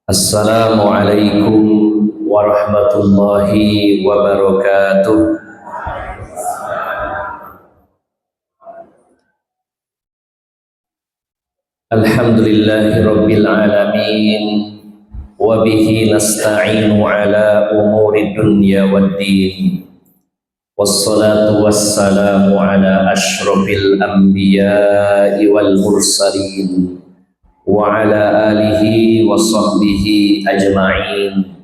Assalamualaikum warahmatullahi wabarakatuh. Alhamdulillahi rabbil alamin, wa bihi nasta'inu ala umuri dunya waddin. Wassalatu wassalamu ala ashrafil anbiya'i wal mursalin wa ala alihi wa sahbihi ajma'in.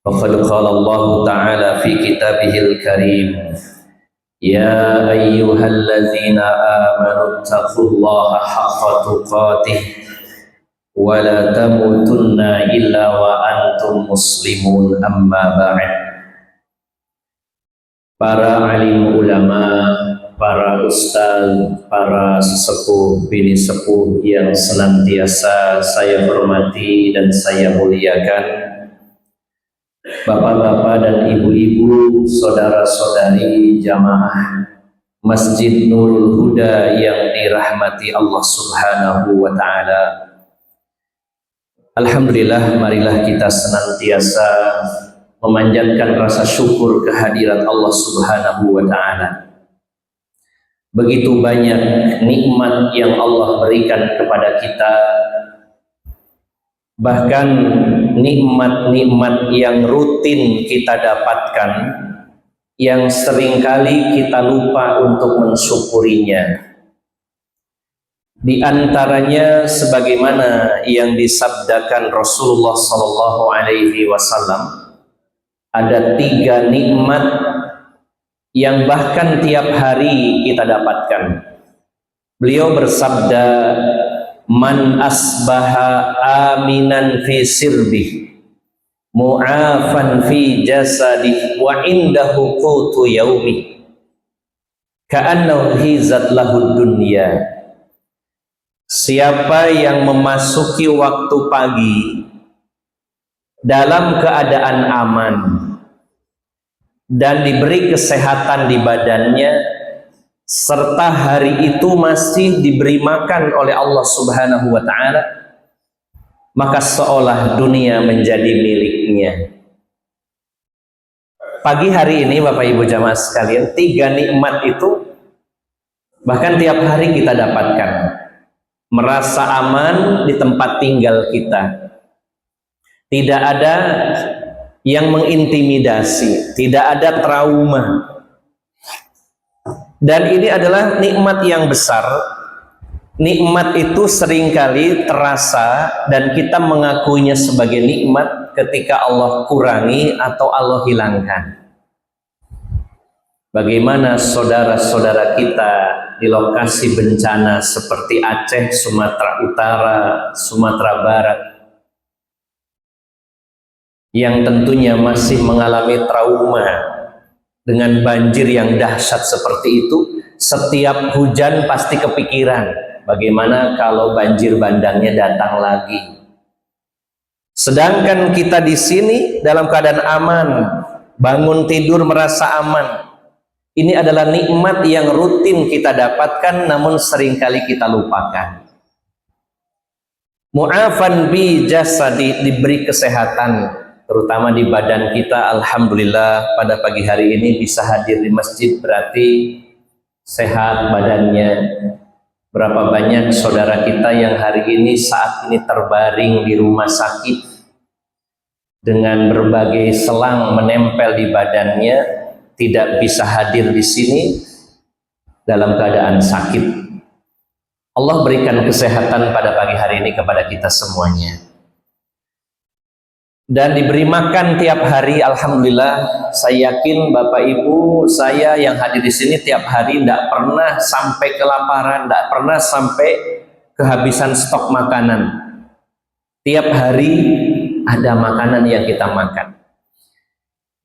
Faqad qala Allah ta'ala fi kitabihil karim, ya ayyuhalladzina amanu taqullaha haqqa tuqatih wa la tamutunna illa wa antum muslimun, amma ba'd. Para alim ulama, para ustaz, para sesepuh, bini sepuh yang senantiasa saya hormati dan saya muliakan, bapak-bapak dan ibu-ibu, saudara-saudari jamaah Masjid Nurul Huda yang dirahmati Allah Subhanahu wa ta'ala. Alhamdulillah, marilah kita senantiasa memanjatkan rasa syukur kehadirat Allah Subhanahu wa ta'ala. Begitu banyak nikmat yang Allah berikan kepada kita, bahkan nikmat-nikmat yang rutin kita dapatkan, yang seringkali kita lupa untuk mensyukurinya. Di antaranya sebagaimana yang disabdakan Rasulullah Sallallahu Alaihi Wasallam, ada 3 nikmat yang bahkan tiap hari kita dapatkan. Beliau bersabda, man asbaha aminan fi sirbih, mu'afan fi jasadih, wa indahu qutu yaumi, ka'annahu hizat lahud dunya. Siapa yang memasuki waktu pagi dalam keadaan aman dan diberi kesehatan di badannya, serta hari itu masih diberi makan oleh Allah Subhanahu wa ta'ala, maka seolah dunia menjadi miliknya. Pagi hari ini Bapak Ibu jamaah sekalian, 3 nikmat itu bahkan tiap hari kita dapatkan. Merasa aman di tempat tinggal kita, tidak ada yang mengintimidasi, tidak ada trauma. Dan ini adalah nikmat yang besar. Nikmat itu seringkali terasa dan kita mengakuinya sebagai nikmat ketika Allah kurangi atau Allah hilangkan. Bagaimana saudara-saudara kita di lokasi bencana seperti Aceh, Sumatera Utara, Sumatera Barat, yang tentunya masih mengalami trauma dengan banjir yang dahsyat seperti itu. Setiap hujan pasti kepikiran, bagaimana kalau banjir bandangnya datang lagi. Sedangkan kita di sini dalam keadaan aman, bangun tidur merasa aman. Ini adalah nikmat yang rutin kita dapatkan, namun seringkali kita lupakan. Mu'afan bi jasadi, diberi kesehatan, terutama di badan kita. Alhamdulillah pada pagi hari ini bisa hadir di masjid, berarti sehat badannya. Berapa banyak saudara kita yang hari ini saat ini terbaring di rumah sakit dengan berbagai selang menempel di badannya, tidak bisa hadir di sini dalam keadaan sakit. Allah berikan kesehatan pada pagi hari ini kepada kita semuanya. Dan diberi makan tiap hari, alhamdulillah. Saya yakin Bapak Ibu saya yang hadir di sini tiap hari tidak pernah sampai kelaparan, tidak pernah sampai kehabisan stok makanan. Tiap hari ada makanan yang kita makan.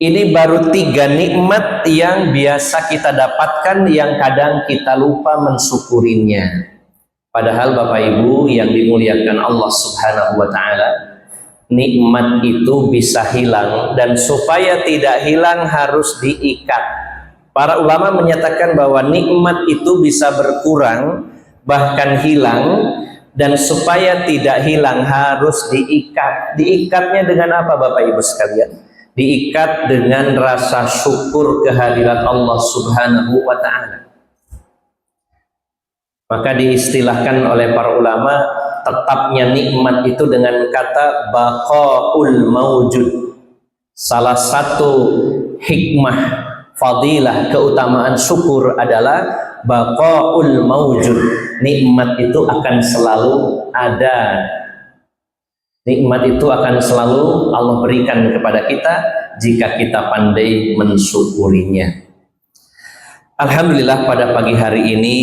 Ini baru 3 nikmat yang biasa kita dapatkan, yang kadang kita lupa mensyukurinya. Padahal Bapak Ibu yang dimuliakan Allah Subhanahu wa ta'ala, nikmat itu bisa hilang, dan supaya tidak hilang harus diikat. Para ulama menyatakan bahwa nikmat itu bisa berkurang, bahkan hilang, Dan supaya tidak hilang harus diikat. Diikatnya dengan apa Bapak Ibu sekalian? Diikat dengan rasa syukur kehadirat Allah Subhanahu wa ta'ala. Maka diistilahkan oleh para ulama, tetapnya nikmat itu dengan kata baqaul mawjud. Salah satu hikmah, fadilah, keutamaan syukur adalah baqaul mawjud. Nikmat itu akan selalu ada. Nikmat itu akan selalu Allah berikan kepada kita jika kita pandai mensyukurinya. Alhamdulillah pada pagi hari ini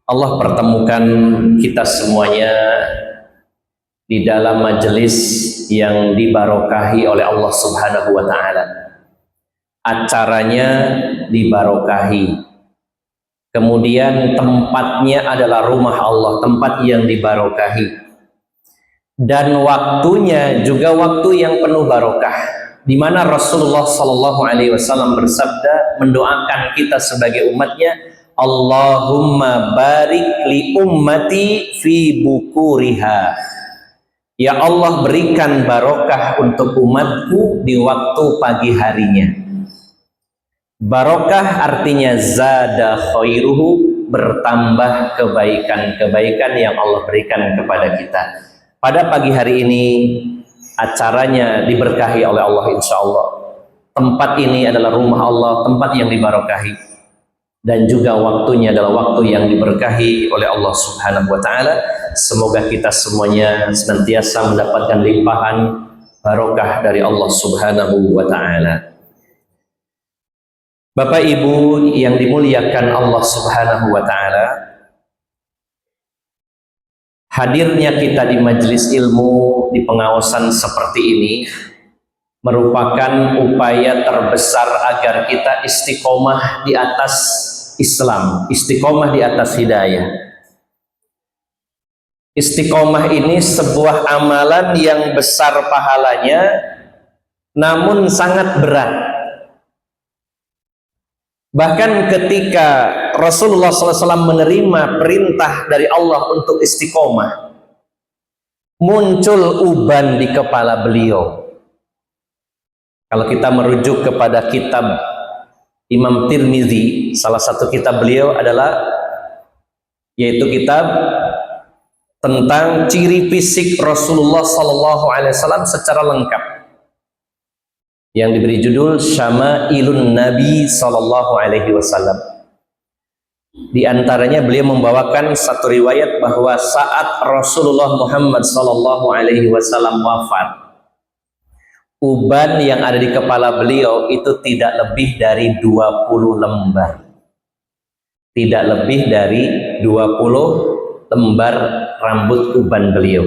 Allah pertemukan kita semuanya di dalam majelis yang dibarokahi oleh Allah Subhanahu wa ta'ala. Acaranya dibarokahi. Kemudian tempatnya adalah rumah Allah, tempat yang dibarokahi. Dan waktunya juga waktu yang penuh barokah, di mana Rasulullah Shallallahu Alaihi Wasallam bersabda, mendoakan kita sebagai umatnya, Allahumma barik li ummati fi bukuriha. Ya Allah, berikan barokah untuk umatku di waktu pagi harinya. Barokah artinya zada khairuhu, bertambah kebaikan-kebaikan yang Allah berikan kepada kita. Pada pagi hari ini acaranya diberkahi oleh Allah insya Allah. Tempat ini adalah rumah Allah, tempat yang dibarokahi. Dan juga waktunya adalah waktu yang diberkahi oleh Allah Subhanahu wa ta'ala. Semoga kita semuanya senantiasa mendapatkan limpahan barokah dari Allah Subhanahu wa ta'ala. Bapak Ibu yang dimuliakan Allah Subhanahu wa ta'ala, hadirnya kita di majelis ilmu, di pengawasan seperti ini merupakan upaya terbesar agar kita istiqomah di atas Islam, istiqomah di atas hidayah. Istiqomah ini sebuah amalan yang besar pahalanya, namun sangat berat. Bahkan ketika Rasulullah SAW menerima perintah dari Allah untuk istiqomah, muncul uban di kepala beliau. Kalau kita merujuk kepada kitab Imam Tirmizi, salah satu kitab beliau adalah yaitu kitab tentang ciri fisik Rasulullah SAW secara lengkap, yang diberi judul Syama'ilun Nabi SAW. Di antaranya beliau membawakan satu riwayat bahwa saat Rasulullah Muhammad SAW wafat, uban yang ada di kepala beliau itu tidak lebih dari 20 lembar. Tidak lebih dari 20 lembar rambut uban beliau.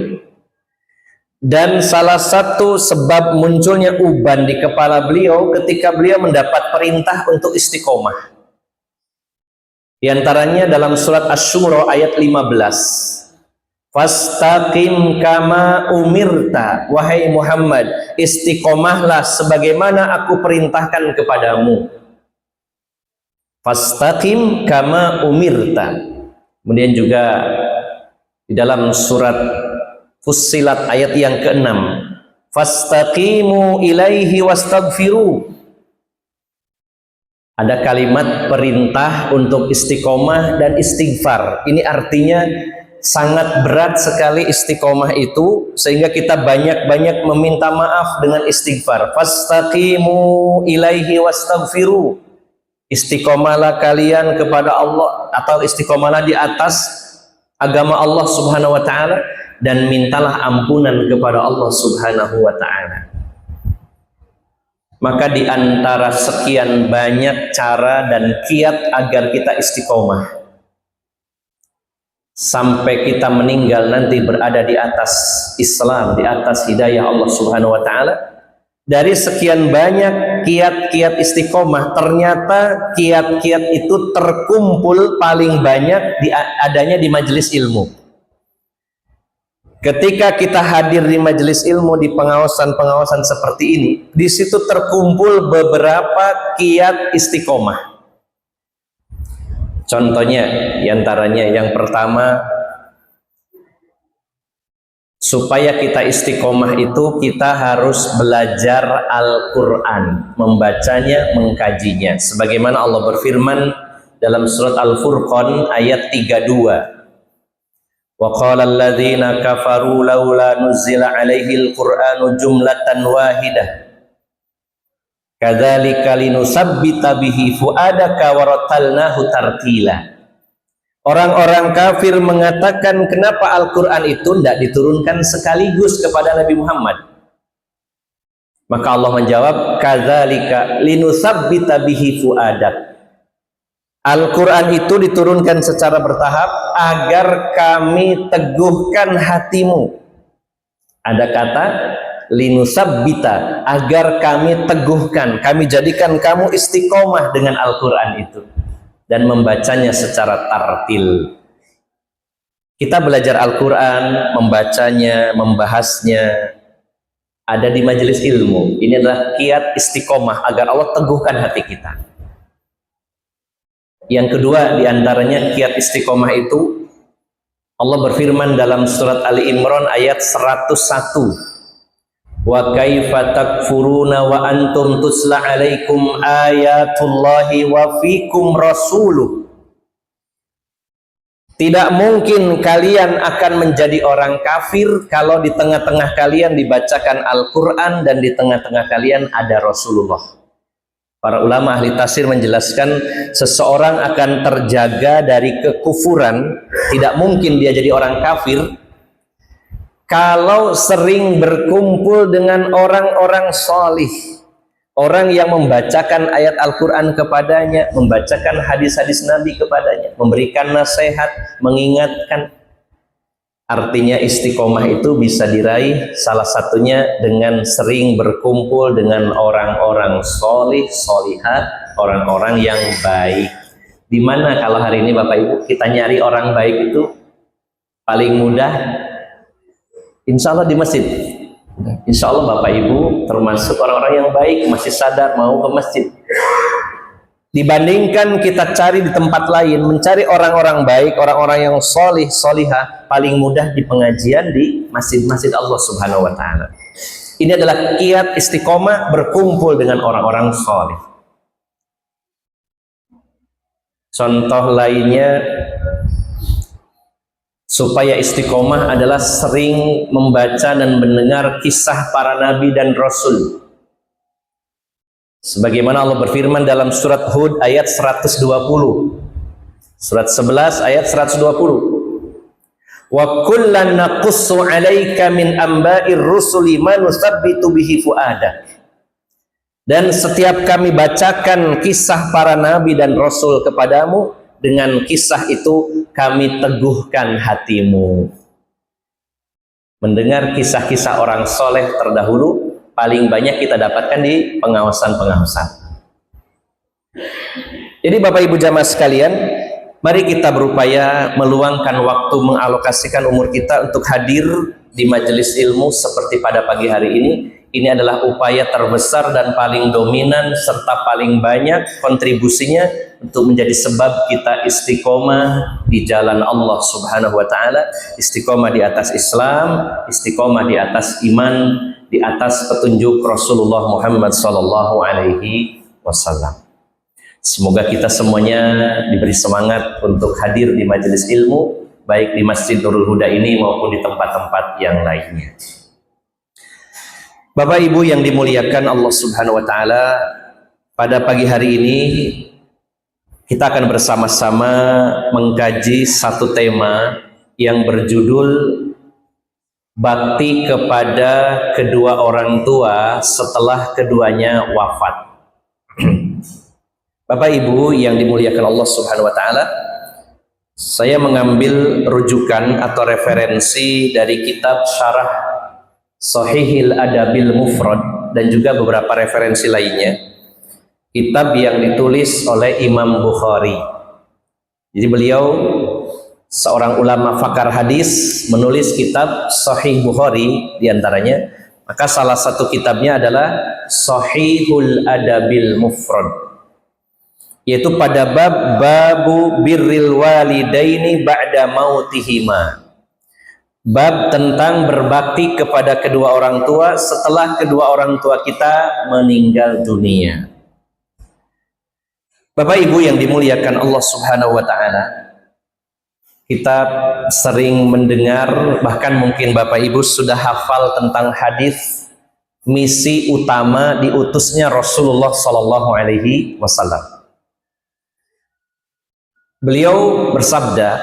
Dan salah satu sebab munculnya uban di kepala beliau ketika beliau mendapat perintah untuk istiqomah. Di antaranya dalam surat Asy-Syura ayat 15. Fastaqim kama umirta, wahai Muhammad, istiqomahlah sebagaimana aku perintahkan kepadamu. Fastaqim kama umirta. Kemudian juga di dalam surat Fussilat ayat yang ke-6, fastaqimu ilaihi wastaghfiru. Ada kalimat perintah untuk istiqomah dan istighfar. Ini artinya sangat berat sekali istiqomah itu, sehingga kita banyak-banyak meminta maaf dengan istighfar. Fastaqimu ilaihi wastaghfiru. Istiqomahlah kalian kepada Allah, atau istiqomahlah di atas agama Allah Subhanahu wa ta'ala, dan mintalah ampunan kepada Allah Subhanahu wa ta'ala. Maka di antara sekian banyak cara dan kiat agar kita istiqomah sampai kita meninggal nanti berada di atas Islam, di atas hidayah Allah Subhanahu wa ta'ala, dari sekian banyak kiat-kiat istiqomah, ternyata kiat-kiat itu terkumpul paling banyak adanya di majelis ilmu. Ketika kita hadir di majelis ilmu, di pengawasan-pengawasan seperti ini, di situ terkumpul beberapa kiat istiqomah. Contohnya, diantaranya yang pertama, supaya kita istiqomah itu kita harus belajar Al-Quran, membacanya, mengkajinya. Sebagaimana Allah berfirman dalam surat Al-Furqan ayat 32. Wa qala alladhina kafaru laula nuzila alaihi al-Qur'anu jumlatan wahidah. Kadzalika linusabbita bihi fuadaka wa ratalnahu tartila. Orang-orang kafir mengatakan kenapa Al-Quran itu tidak diturunkan sekaligus kepada Nabi Muhammad. Maka Allah menjawab, kadzalika linusabbita bihi fuadak. Al-Quran itu diturunkan secara bertahap agar kami teguhkan hatimu. Ada kata linusabbita, agar kami teguhkan, kami jadikan kamu istiqomah dengan Al-Quran itu dan membacanya secara tartil. Kita belajar Al-Quran, membacanya, membahasnya, ada di majelis ilmu. Ini adalah kiat istiqomah agar Allah teguhkan hati kita. Yang kedua diantaranya kiat istiqomah itu, Allah berfirman dalam surat Ali Imran ayat 101. Wa kaifa takfuruna wa antum tusla alaikum ayatullahi wa fikum rasuluh. Tidak mungkin kalian akan menjadi orang kafir kalau di tengah-tengah kalian dibacakan Al-Quran dan di tengah-tengah kalian ada Rasulullah. Para ulama ahli tafsir menjelaskan seseorang akan terjaga dari kekufuran, tidak mungkin dia jadi orang kafir kalau sering berkumpul dengan orang-orang salih, orang yang membacakan ayat Al-Quran kepadanya, membacakan hadis-hadis Nabi kepadanya, memberikan nasihat, mengingatkan. Artinya istiqomah itu bisa diraih salah satunya dengan sering berkumpul dengan orang-orang salih, salihah, orang-orang yang baik. Dimana kalau hari ini Bapak Ibu kita nyari orang baik itu paling mudah? Insya Allah di masjid. Insya Allah Bapak Ibu termasuk orang-orang yang baik, masih sadar mau ke masjid. Dibandingkan kita cari di tempat lain, mencari orang-orang baik, orang-orang yang solih, solihah, paling mudah di pengajian di masjid-masjid Allah Subhanahu Wa Taala. Ini adalah kiat istiqomah, berkumpul dengan orang-orang solih. Contoh lainnya, supaya istiqomah adalah sering membaca dan mendengar kisah para nabi dan rasul. Sebagaimana Allah berfirman dalam surat Hud ayat 120. Surat 11 ayat 120. Wa kullan naqussu 'alaika min amba'ir rusuli ma nusabbitu bihi fuadak. Dan setiap kami bacakan kisah para nabi dan rasul kepadamu, dengan kisah itu kami teguhkan hatimu. Mendengar kisah-kisah orang soleh terdahulu paling banyak kita dapatkan di pengawasan-pengawasan. Jadi Bapak Ibu jamaah sekalian, mari kita berupaya meluangkan waktu, mengalokasikan umur kita untuk hadir di majelis ilmu seperti pada pagi hari ini. Ini adalah upaya terbesar dan paling dominan serta paling banyak kontribusinya untuk menjadi sebab kita istiqomah di jalan Allah Subhanahu wa Ta'ala, istiqomah di atas Islam, istiqomah di atas iman, di atas petunjuk Rasulullah Muhammad sallallahu alaihi wasallam. Semoga kita semuanya diberi semangat untuk hadir di majelis ilmu, baik di Masjid Nurul Huda ini maupun di tempat-tempat yang lainnya. Bapak Ibu yang dimuliakan Allah Subhanahu wa Ta'ala, pada pagi hari ini kita akan bersama-sama mengkaji satu tema yang berjudul bakti kepada kedua orang tua setelah keduanya wafat. Bapak Ibu yang dimuliakan Allah Subhanahu wa Ta'ala, saya mengambil rujukan atau referensi dari kitab Syarah Shahihil Adabil Mufrad dan juga beberapa referensi lainnya, kitab yang ditulis oleh Imam Bukhari. Jadi beliau seorang ulama fakar hadis menulis kitab Sahih Bukhari diantaranya, maka salah satu kitabnya adalah Shahihul Adabil Mufrad, yaitu pada bab babu birril walidaini ba'da mautihima, Bab tentang berbakti kepada kedua orang tua setelah kedua orang tua kita meninggal dunia. Bapak Ibu yang dimuliakan Allah Subhanahu wa taala, kita sering mendengar, bahkan mungkin Bapak Ibu sudah hafal tentang hadis misi utama diutusnya Rasulullah sallallahu alaihi wasallam. Beliau bersabda,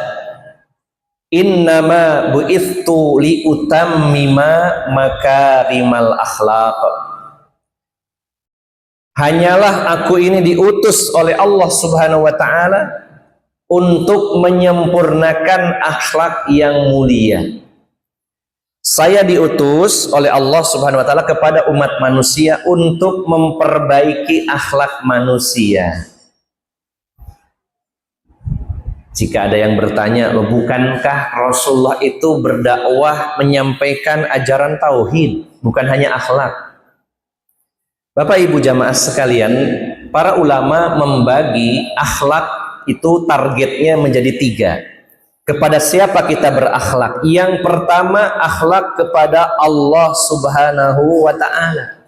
"Innama bu'ithtu liutammima makarimal akhlaq." Hanyalah aku ini diutus oleh Allah Subhanahu wa taala untuk menyempurnakan akhlak yang mulia. Saya diutus oleh Allah Subhanahu wa taala kepada umat manusia untuk memperbaiki akhlak manusia. Jika ada yang bertanya, loh bukankah Rasulullah itu berdakwah menyampaikan ajaran tauhid, bukan hanya akhlak? Bapak Ibu jamaah sekalian, para ulama membagi akhlak itu targetnya menjadi 3. Kepada siapa kita berakhlak? Yang pertama, akhlak kepada Allah Subhanahu wa ta'ala.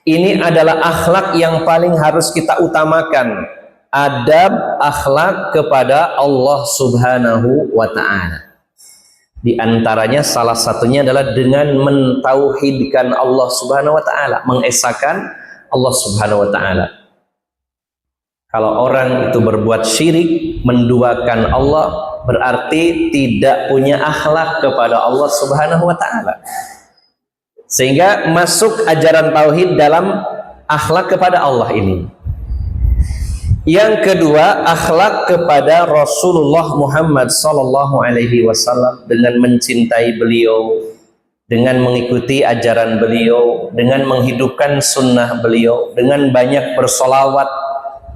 Ini adalah akhlak yang paling harus kita utamakan. Adab akhlak kepada Allah Subhanahu wa ta'ala. Di antaranya salah satunya adalah dengan mentauhidkan Allah Subhanahu wa ta'ala, mengesahkan Allah Subhanahu wa ta'ala. Kalau orang itu berbuat syirik, menduakan Allah, berarti tidak punya akhlak kepada Allah Subhanahu wa ta'ala. Sehingga masuk ajaran tauhid dalam akhlak kepada Allah ini. Yang kedua, akhlak kepada Rasulullah Muhammad sallallahu alaihi wasallam dengan mencintai beliau, dengan mengikuti ajaran beliau, dengan menghidupkan sunnah beliau, dengan banyak bersolawat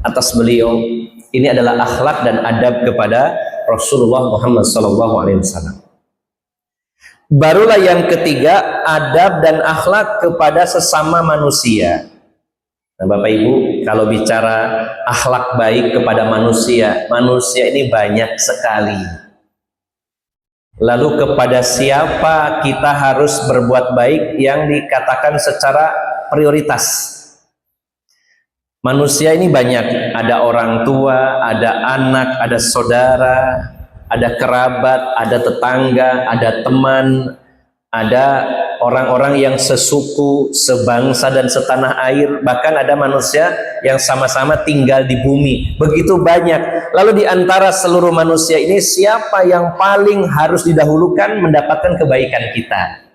atas beliau. Ini adalah akhlak dan adab kepada Rasulullah Muhammad sallallahu alaihi wasallam. Barulah yang ketiga, adab dan akhlak kepada sesama manusia. Nah, Bapak Ibu, kalau bicara akhlak baik kepada manusia, manusia ini banyak sekali. Lalu kepada siapa kita harus berbuat baik yang dikatakan secara prioritas? Manusia ini banyak, ada orang tua, ada anak, ada saudara, ada kerabat, ada tetangga, ada teman, ada orang-orang yang sesuku, sebangsa dan setanah air, bahkan ada manusia yang sama-sama tinggal di bumi. Begitu banyak. Lalu di antara seluruh manusia ini, siapa yang paling harus didahulukan mendapatkan kebaikan kita?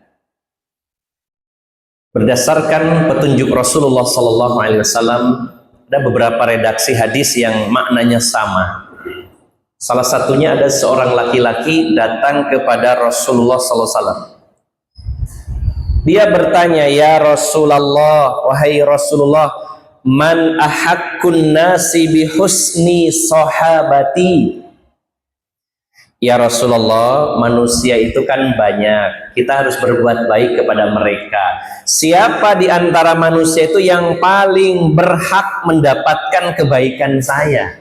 Berdasarkan petunjuk Rasulullah sallallahu alaihi wasallam, ada beberapa redaksi hadis yang maknanya sama. Salah satunya ada seorang laki-laki datang kepada Rasulullah sallallahu alaihi wasallam. Dia bertanya, "Ya Rasulullah, wahai Rasulullah, man ahakkun nasi bihusni sahabati?" Ya Rasulullah, manusia itu kan banyak, kita harus berbuat baik kepada mereka. Siapa di antara manusia itu yang paling berhak mendapatkan kebaikan saya?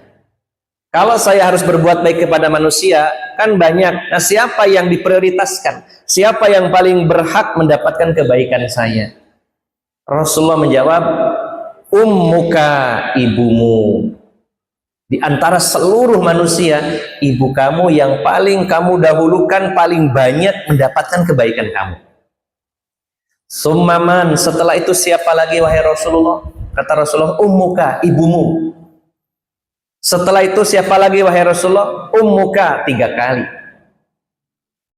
Kalau saya harus berbuat baik kepada manusia, kan banyak. Nah, siapa yang diprioritaskan? Siapa yang paling berhak mendapatkan kebaikan saya? Rasulullah menjawab, ummuka, ibumu. Di antara seluruh manusia, ibu kamu yang paling kamu dahulukan, paling banyak mendapatkan kebaikan kamu. Summaman, setelah itu siapa lagi wahai Rasulullah? Kata Rasulullah, ummuka, ibumu. Setelah itu siapa lagi wahai Rasulullah? Ummuka, 3 kali.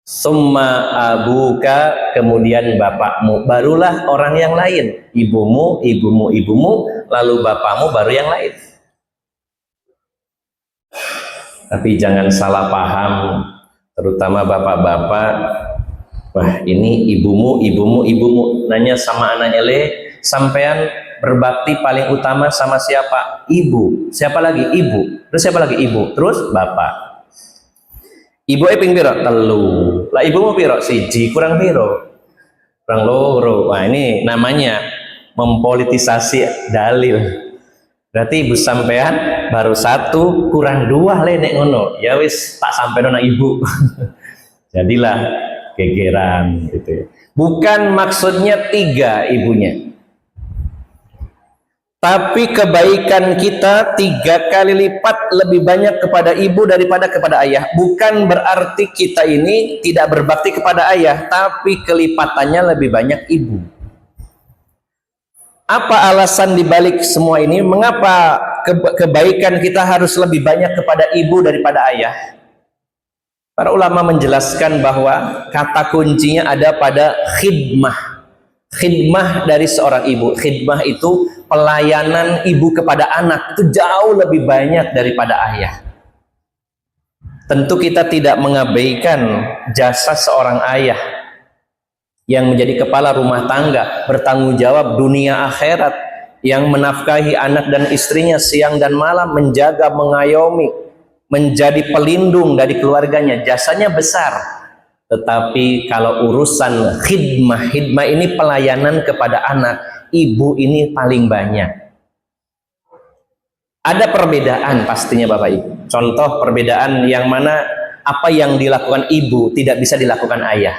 Summa abuka, kemudian bapakmu. Barulah orang yang lain. Ibumu, ibumu, ibumu, lalu bapakmu, baru yang lain. Tapi jangan salah paham, terutama bapak-bapak. Wah, ini ibumu, ibumu, ibumu. Nanya sama anaknya, sampean berbakti paling utama sama siapa? Ibu. Siapa lagi? Ibu. Terus siapa lagi? Ibu. Terus bapak. Ibu ping piro? 3. Lah ibumu piro? 1. Kurang piro? Kurang loro. Wah, ini namanya mempolitisasi dalil. Berarti ibu sampean baru 1, kurang 2 nek ngono. Ya wis tak sampai nona ibu. Jadilah gegeran gitu. Bukan maksudnya 3 ibunya, tapi kebaikan kita 3 kali lipat lebih banyak kepada ibu daripada kepada ayah. Bukan berarti kita ini tidak berbakti kepada ayah, tapi kelipatannya lebih banyak ibu. Apa alasan dibalik semua ini? Mengapa kebaikan kita harus lebih banyak kepada ibu daripada ayah? Para ulama menjelaskan bahwa kata kuncinya ada pada khidmah. Khidmah dari seorang ibu. Khidmah itu pelayanan ibu kepada anak, itu jauh lebih banyak daripada ayah. Tentu kita tidak mengabaikan jasa seorang ayah yang menjadi kepala rumah tangga, bertanggung jawab dunia akhirat, yang menafkahi anak dan istrinya siang dan malam, menjaga, mengayomi, menjadi pelindung dari keluarganya. Jasanya besar. Tetapi kalau urusan khidmah ini pelayanan kepada anak, ibu ini paling banyak. Ada perbedaan pastinya Bapak Ibu. Contoh perbedaan yang mana apa yang dilakukan ibu tidak bisa dilakukan ayah.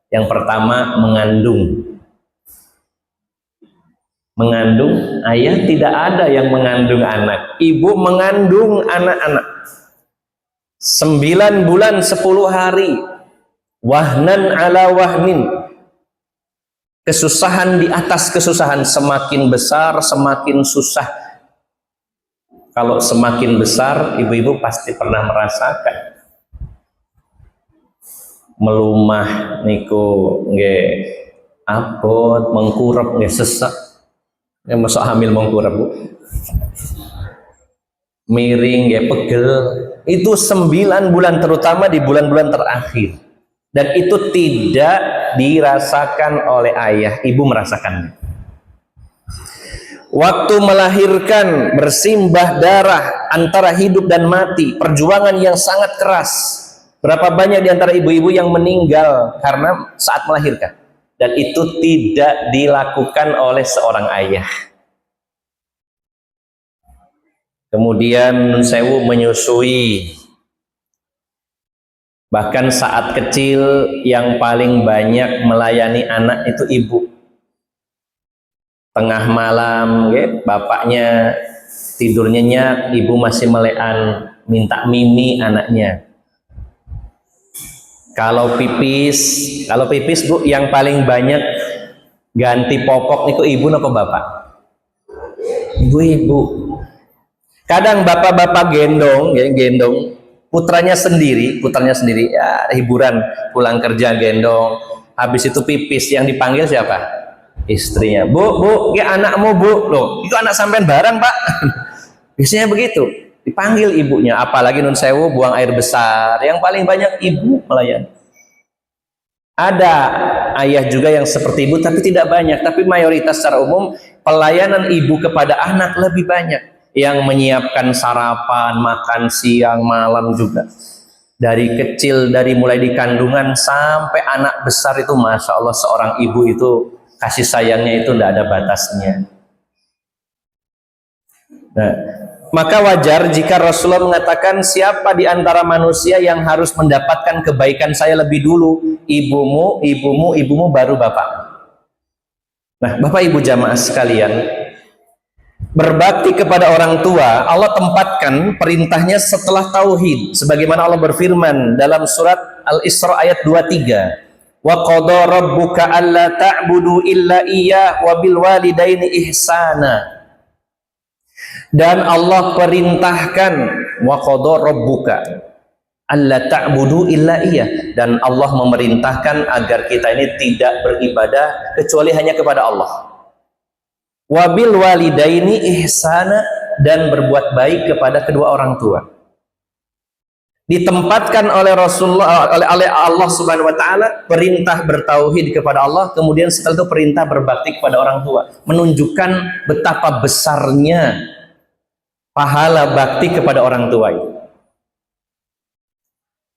Yang pertama, mengandung. Mengandung, ayah tidak ada yang mengandung anak. Ibu mengandung anak-anak. 9 bulan 10 hari. Wahnan ala wahnin, kesusahan di atas kesusahan, semakin besar semakin susah. Kalau semakin besar, ibu-ibu pasti pernah merasakan melumah niku nggih abot, mengkurep nggih sesak. Yang masuk hamil mengkurep Bu. Miring nggih pegel. Itu 9 bulan, terutama di bulan-bulan terakhir. Dan itu tidak dirasakan oleh ayah, ibu merasakannya. Waktu melahirkan bersimbah darah antara hidup dan mati, perjuangan yang sangat keras. Berapa banyak di antara ibu-ibu yang meninggal karena saat melahirkan, dan itu tidak dilakukan oleh seorang ayah. Kemudian sewu menyusui. Bahkan saat kecil yang paling banyak melayani anak itu ibu. Tengah malam, bapaknya tidur nyenyak, ibu masih melean, minta mimi anaknya. Kalau pipis Bu, yang paling banyak ganti popok itu ibu atau bapak? Ibu-ibu. Kadang bapak-bapak gendong putranya sendiri ya, hiburan pulang kerja gendong, habis itu pipis, yang dipanggil siapa? Istrinya. Bu, ya anakmu Bu, loh itu anak sampean barang Pak. Biasanya begitu, dipanggil ibunya. Apalagi nun sewu buang air besar, yang paling banyak ibu melayani. Ada ayah juga yang seperti ibu tapi tidak banyak, tapi mayoritas secara umum pelayanan ibu kepada anak lebih banyak. Yang menyiapkan sarapan, makan siang, malam juga. Dari kecil, dari mulai di kandungan sampai anak besar itu, Masya Allah, seorang ibu itu kasih sayangnya itu tidak ada batasnya. Nah, maka wajar jika Rasulullah mengatakan, siapa di antara manusia yang harus mendapatkan kebaikan saya lebih dulu? Ibumu baru bapak. Nah, Bapak Ibu jamaah sekalian, berbakti kepada orang tua Allah tempatkan perintahnya setelah tauhid, sebagaimana Allah berfirman dalam surat Al-Isra ayat 23, wa qada rabbuka alla ta'budu illa iyyah wa bil walidaini ihsana. Dan Allah perintahkan, wa qada rabbuka alla ta'budu illa iyyah, dan Allah memerintahkan agar kita ini tidak beribadah kecuali hanya kepada Allah. Wabil walidaini ihsana, dan berbuat baik kepada kedua orang tua. Ditempatkan oleh Rasulullah, oleh Allah Subhanahu wa taala, perintah bertauhid kepada Allah, kemudian setelah itu perintah berbakti kepada orang tua, menunjukkan betapa besarnya pahala bakti kepada orang tua itu.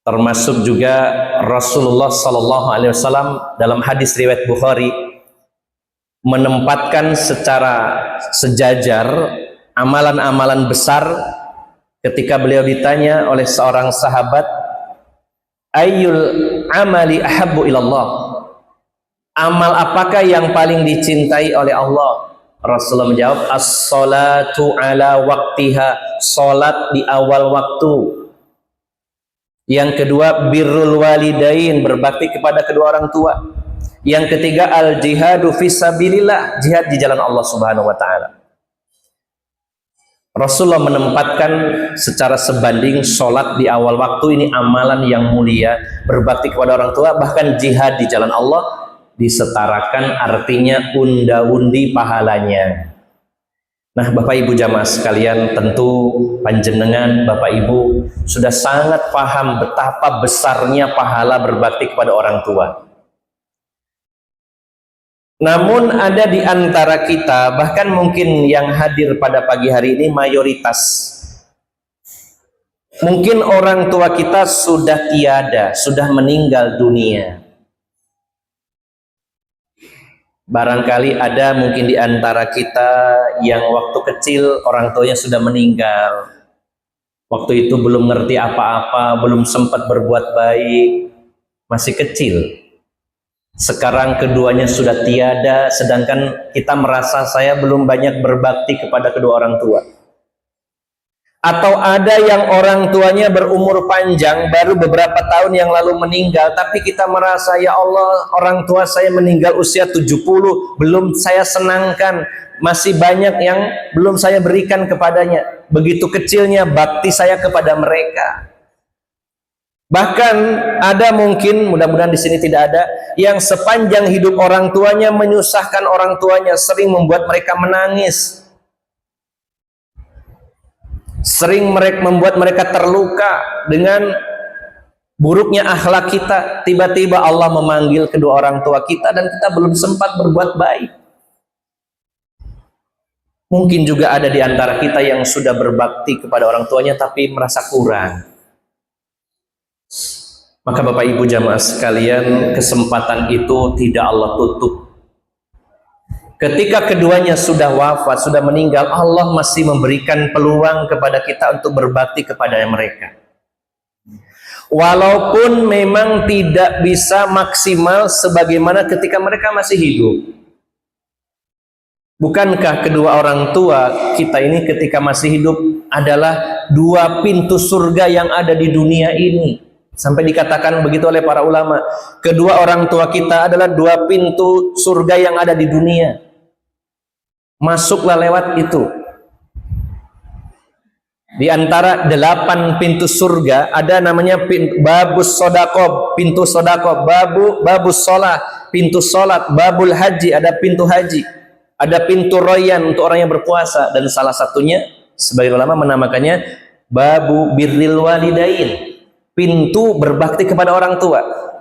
Termasuk juga Rasulullah sallallahu alaihi wasallam dalam hadis riwayat Bukhari menempatkan secara sejajar amalan-amalan besar ketika beliau ditanya oleh seorang sahabat, amali ahabbu ilallah? Amal apakah yang paling dicintai oleh Allah? Rasulullah menjawab, as-salatu ala waktiha, salat di awal waktu. Yang kedua, birrul walidain, berbakti kepada kedua orang tua. Yang ketiga, al jihadu fisabilillah, jihad di jalan Allah Subhanahu wa taala. Rasulullah menempatkan secara sebanding sholat di awal waktu ini amalan yang mulia, berbakti kepada orang tua, bahkan jihad di jalan Allah disetarakan, artinya unda-undi pahalanya. Nah, Bapak Ibu jamaah sekalian, tentu panjenengan Bapak Ibu sudah sangat paham betapa besarnya pahala berbakti kepada orang tua. Namun ada di antara kita, bahkan mungkin yang hadir pada pagi hari ini mayoritas, mungkin orang tua kita sudah tiada, sudah meninggal dunia. Barangkali ada mungkin di antara kita yang waktu kecil orang tuanya sudah meninggal. Waktu itu belum ngerti apa-apa, belum sempat berbuat baik, masih kecil. Sekarang keduanya sudah tiada, sedangkan kita merasa saya belum banyak berbakti kepada kedua orang tua. Atau ada yang orang tuanya berumur panjang, baru beberapa tahun yang lalu meninggal, tapi kita merasa, ya Allah, orang tua saya meninggal usia 70, belum saya senangkan, masih banyak yang belum saya berikan kepadanya. Begitu kecilnya bakti saya kepada mereka. Bahkan ada mungkin, mudah-mudahan di sini tidak ada, yang sepanjang hidup orang tuanya menyusahkan orang tuanya, sering membuat mereka menangis. Sering membuat mereka terluka dengan buruknya akhlak kita. Tiba-tiba Allah memanggil kedua orang tua kita dan kita belum sempat berbuat baik. Mungkin juga ada di antara kita yang sudah berbakti kepada orang tuanya tapi merasa kurang. Maka Bapak Ibu jamaah sekalian, kesempatan itu tidak Allah tutup. Ketika keduanya sudah wafat, sudah meninggal, Allah masih memberikan peluang kepada kita untuk berbakti kepada mereka. Walaupun memang tidak bisa maksimal sebagaimana ketika mereka masih hidup. Bukankah kedua orang tua kita ini ketika masih hidup adalah dua pintu surga yang ada di dunia ini? Sampai dikatakan begitu oleh para ulama, kedua orang tua kita adalah dua pintu surga yang ada di dunia. Masuklah lewat itu. Di antara 8 pintu surga ada namanya babus sodakob, pintu sodakob, babus sholat, pintu sholat, babul haji, ada pintu haji, ada pintu royan untuk orang yang berpuasa, dan salah satunya sebagian ulama menamakannya babu birril walidain, pintu berbakti kepada orang tua.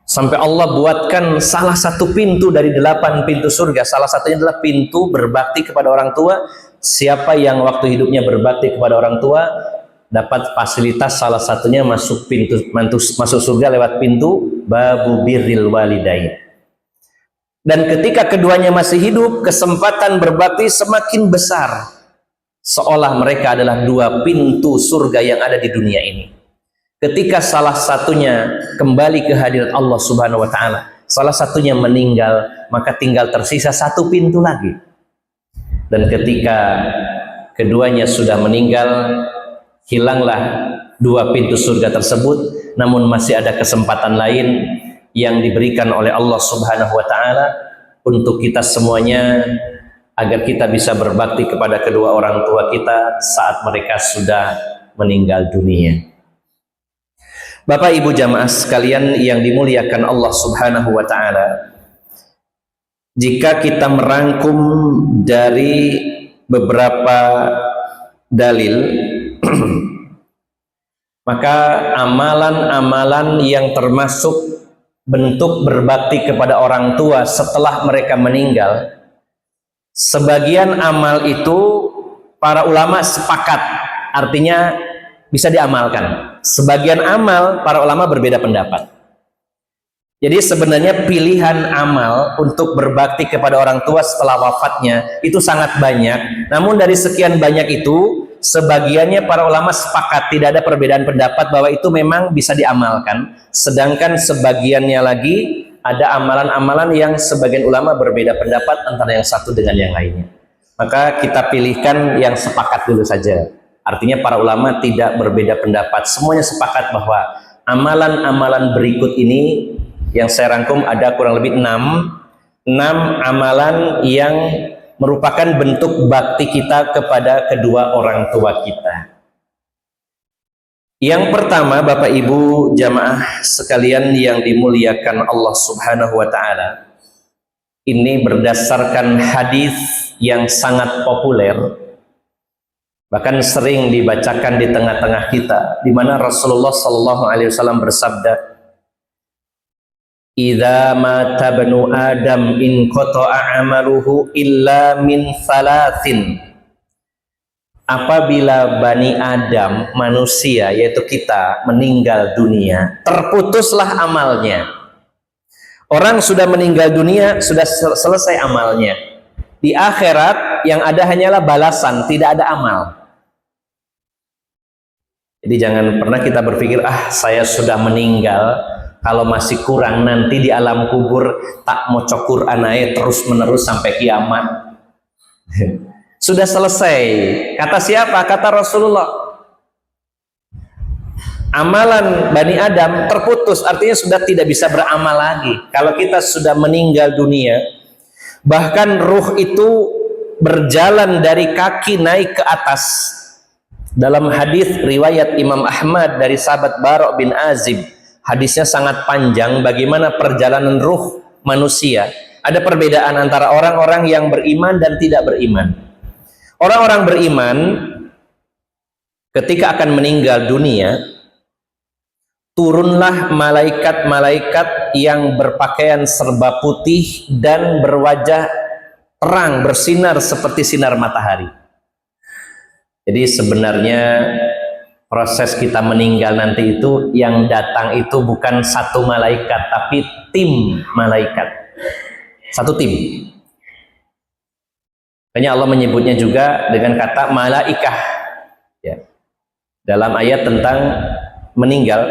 Sampai Allah buatkan salah satu pintu dari 8 pintu surga, salah satunya adalah pintu berbakti kepada orang tua. Siapa yang waktu hidupnya berbakti kepada orang tua dapat fasilitas, salah satunya masuk surga lewat pintu babu birril walidain. Dan ketika keduanya masih hidup, kesempatan berbakti semakin besar, seolah mereka adalah dua pintu surga yang ada di dunia ini. Ketika salah satunya kembali ke hadirat Allah Subhanahu wa taala, salah satunya meninggal, maka tinggal tersisa satu pintu lagi. Dan ketika keduanya sudah meninggal, hilanglah dua pintu surga tersebut, namun masih ada kesempatan lain yang diberikan oleh Allah Subhanahu wa taala untuk kita semuanya, agar kita bisa berbakti kepada kedua orang tua kita saat mereka sudah meninggal dunia. Bapak Ibu jamaah sekalian yang dimuliakan Allah Subhanahu wa taala, jika kita merangkum dari beberapa dalil maka amalan-amalan yang termasuk bentuk berbakti kepada orang tua setelah mereka meninggal, sebagian amal itu para ulama sepakat, artinya bisa diamalkan. Sebagian amal para ulama berbeda pendapat. Jadi sebenarnya pilihan amal untuk berbakti kepada orang tua setelah wafatnya itu sangat banyak. Namun dari sekian banyak itu, sebagiannya para ulama sepakat, tidak ada perbedaan pendapat bahwa itu memang bisa diamalkan, sedangkan sebagiannya lagi ada amalan-amalan yang sebagian ulama berbeda pendapat antara yang satu dengan yang lainnya. Maka kita pilihkan yang sepakat dulu saja. Artinya para ulama tidak berbeda pendapat, semuanya sepakat bahwa amalan-amalan berikut ini yang saya rangkum ada kurang lebih 6 amalan yang merupakan bentuk bakti kita kepada kedua orang tua kita. Yang pertama, Bapak Ibu jamaah sekalian yang dimuliakan Allah Subhanahu wa taala. Ini berdasarkan hadis yang sangat populer, bahkan sering dibacakan di tengah-tengah kita, di mana Rasulullah sallallahu alaihi wasallam bersabda, "Idza mata banu Adam in qata'a amaluhu illa min thalathin." Apabila Bani Adam, manusia yaitu kita, meninggal dunia, terputuslah amalnya. Orang sudah meninggal dunia, sudah selesai amalnya. Di akhirat yang ada hanyalah balasan, tidak ada amal. Jadi jangan pernah kita berpikir, saya sudah meninggal, kalau masih kurang nanti di alam kubur tak maca Quran aja terus menerus sampai kiamat. Sudah selesai. Kata siapa? Kata Rasulullah. Amalan Bani Adam terputus, artinya sudah tidak bisa beramal lagi. Kalau kita sudah meninggal dunia, bahkan ruh itu berjalan dari kaki naik ke atas. Dalam hadis riwayat Imam Ahmad dari sahabat Bara' bin Azib, hadisnya sangat panjang bagaimana perjalanan ruh manusia. Ada perbedaan antara orang-orang yang beriman dan tidak beriman. Orang-orang beriman ketika akan meninggal dunia, turunlah malaikat-malaikat yang berpakaian serba putih dan berwajah terang, bersinar seperti sinar matahari. Jadi sebenarnya proses kita meninggal nanti itu yang datang itu bukan satu malaikat, tapi tim malaikat. Satu tim. Makanya Allah menyebutnya juga dengan kata malaikah. Ya. Dalam ayat tentang meninggal,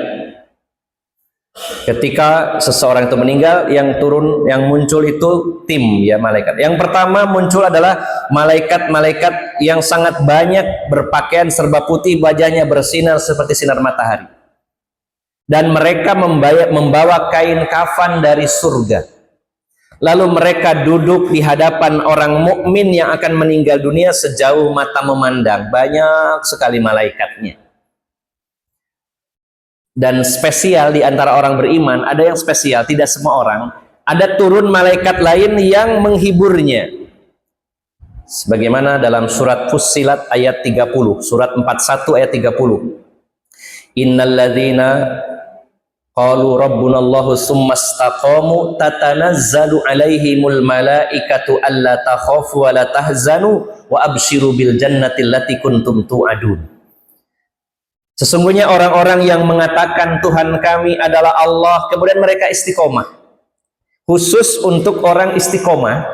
ketika seseorang itu meninggal, yang turun, yang muncul itu tim ya malaikat. Yang pertama muncul adalah malaikat-malaikat yang sangat banyak, berpakaian serba putih, wajahnya bersinar seperti sinar matahari. Dan mereka membawa kain kafan dari surga. Lalu mereka duduk di hadapan orang mukmin yang akan meninggal dunia sejauh mata memandang. Banyak sekali malaikatnya. Dan spesial di antara orang beriman, ada yang spesial, tidak semua orang. Ada turun malaikat lain yang menghiburnya. Sebagaimana dalam surat Fussilat ayat 30, surat 41 ayat 30. Innalladzina qalu rabbunallahu summa istaqamu tatanazzalu alaihimul malaikatu alla takhafu wa la tahzanu wa abshiru bil jannati allati kuntum tu'adun. Sesungguhnya orang-orang yang mengatakan Tuhan kami adalah Allah, kemudian mereka istiqomah. Khusus untuk orang istiqomah,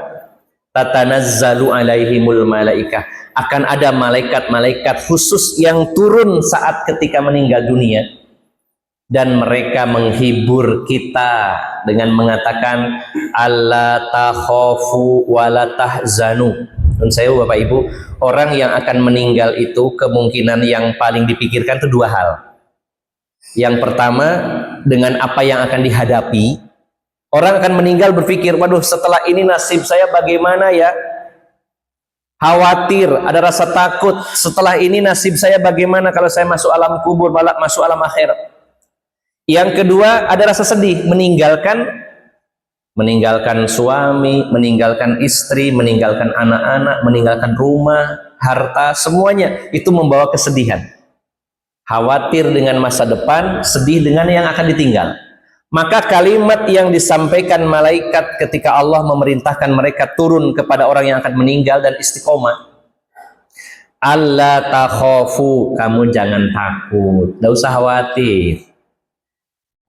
tatanazzalu alaihimul malaikah, akan ada malaikat-malaikat khusus yang turun saat ketika meninggal dunia. Dan mereka menghibur kita dengan mengatakan alla takhafu wa la tahzanu. Dan saya Bapak Ibu, orang yang akan meninggal itu kemungkinan yang paling dipikirkan itu dua hal. Yang pertama, dengan apa yang akan dihadapi. Orang akan meninggal berpikir, waduh setelah ini nasib saya bagaimana ya? Khawatir, ada rasa takut, setelah ini nasib saya bagaimana kalau saya masuk alam kubur, malah masuk alam akhirat. Yang kedua, ada rasa sedih, meninggalkan suami, meninggalkan istri, meninggalkan anak-anak, meninggalkan rumah, harta, semuanya itu membawa kesedihan. Khawatir dengan masa depan, sedih dengan yang akan ditinggal. Maka kalimat yang disampaikan malaikat ketika Allah memerintahkan mereka turun kepada orang yang akan meninggal dan istiqomah, alla takhafu, kamu jangan takut, tidak usah khawatir.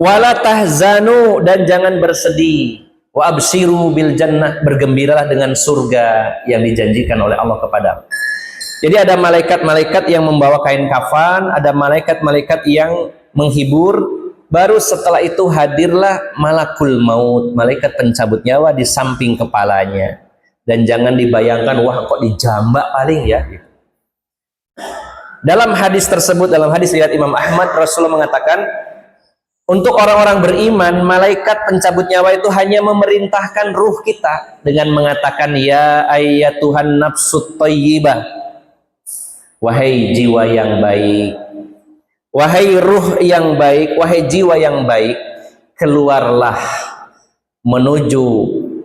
Wala tahzanu, dan jangan bersedih. Wa abshiru bil jannah, bergembiralah dengan surga yang dijanjikan oleh Allah kepadamu. Jadi ada malaikat-malaikat yang membawa kain kafan, ada malaikat-malaikat yang menghibur, baru setelah itu hadirlah malakul maut, malaikat pencabut nyawa di samping kepalanya. Dan jangan dibayangkan, wah kok dijambak paling ya. Dalam hadis tersebut, dalam hadis riwayat Imam Ahmad, Rasulullah mengatakan, untuk orang-orang beriman, malaikat pencabut nyawa itu hanya memerintahkan ruh kita dengan mengatakan, ya ayyatuhan nafsut thayyibah, wahai jiwa yang baik, wahai ruh yang baik, wahai jiwa yang baik, keluarlah menuju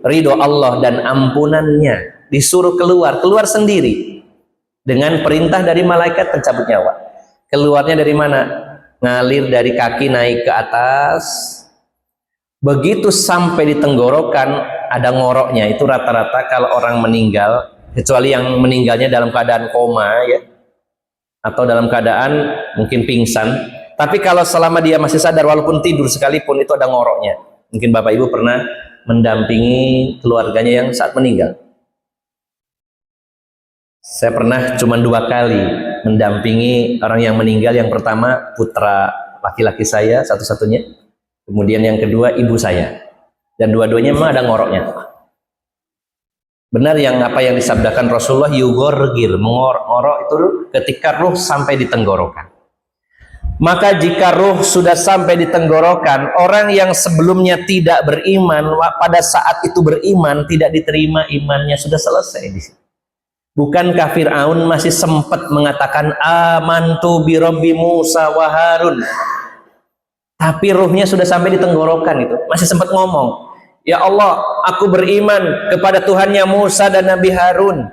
ridho Allah dan ampunannya. Disuruh keluar, keluar sendiri dengan perintah dari malaikat pencabut nyawa. Keluarnya dari mana? Ngalir dari kaki naik ke atas. Begitu sampai di tenggorokan ada ngoroknya. Itu rata-rata kalau orang meninggal, kecuali yang meninggalnya dalam keadaan koma ya, atau dalam keadaan mungkin pingsan. Tapi kalau selama dia masih sadar walaupun tidur sekalipun, itu ada ngoroknya. Mungkin Bapak Ibu pernah mendampingi keluarganya yang saat meninggal. Saya pernah cuma 2 kali mendampingi orang yang meninggal. Yang pertama putra laki-laki saya satu-satunya, kemudian yang kedua ibu saya, dan dua-duanya memang ada ngoroknya. Benar yang apa yang disabdakan Rasulullah, yugorgir, mengorok itu ketika ruh sampai di tenggorokan. Maka jika ruh sudah sampai di tenggorokan, orang yang sebelumnya tidak beriman pada saat itu beriman, tidak diterima imannya, sudah selesai di situ. Bukankah Fir'aun masih sempat mengatakan amantu bi Rabbi Musa wa Harun, tapi ruhnya sudah sampai di tenggorokan, itu masih sempat ngomong, ya Allah, aku beriman kepada Tuhannya Musa dan Nabi Harun,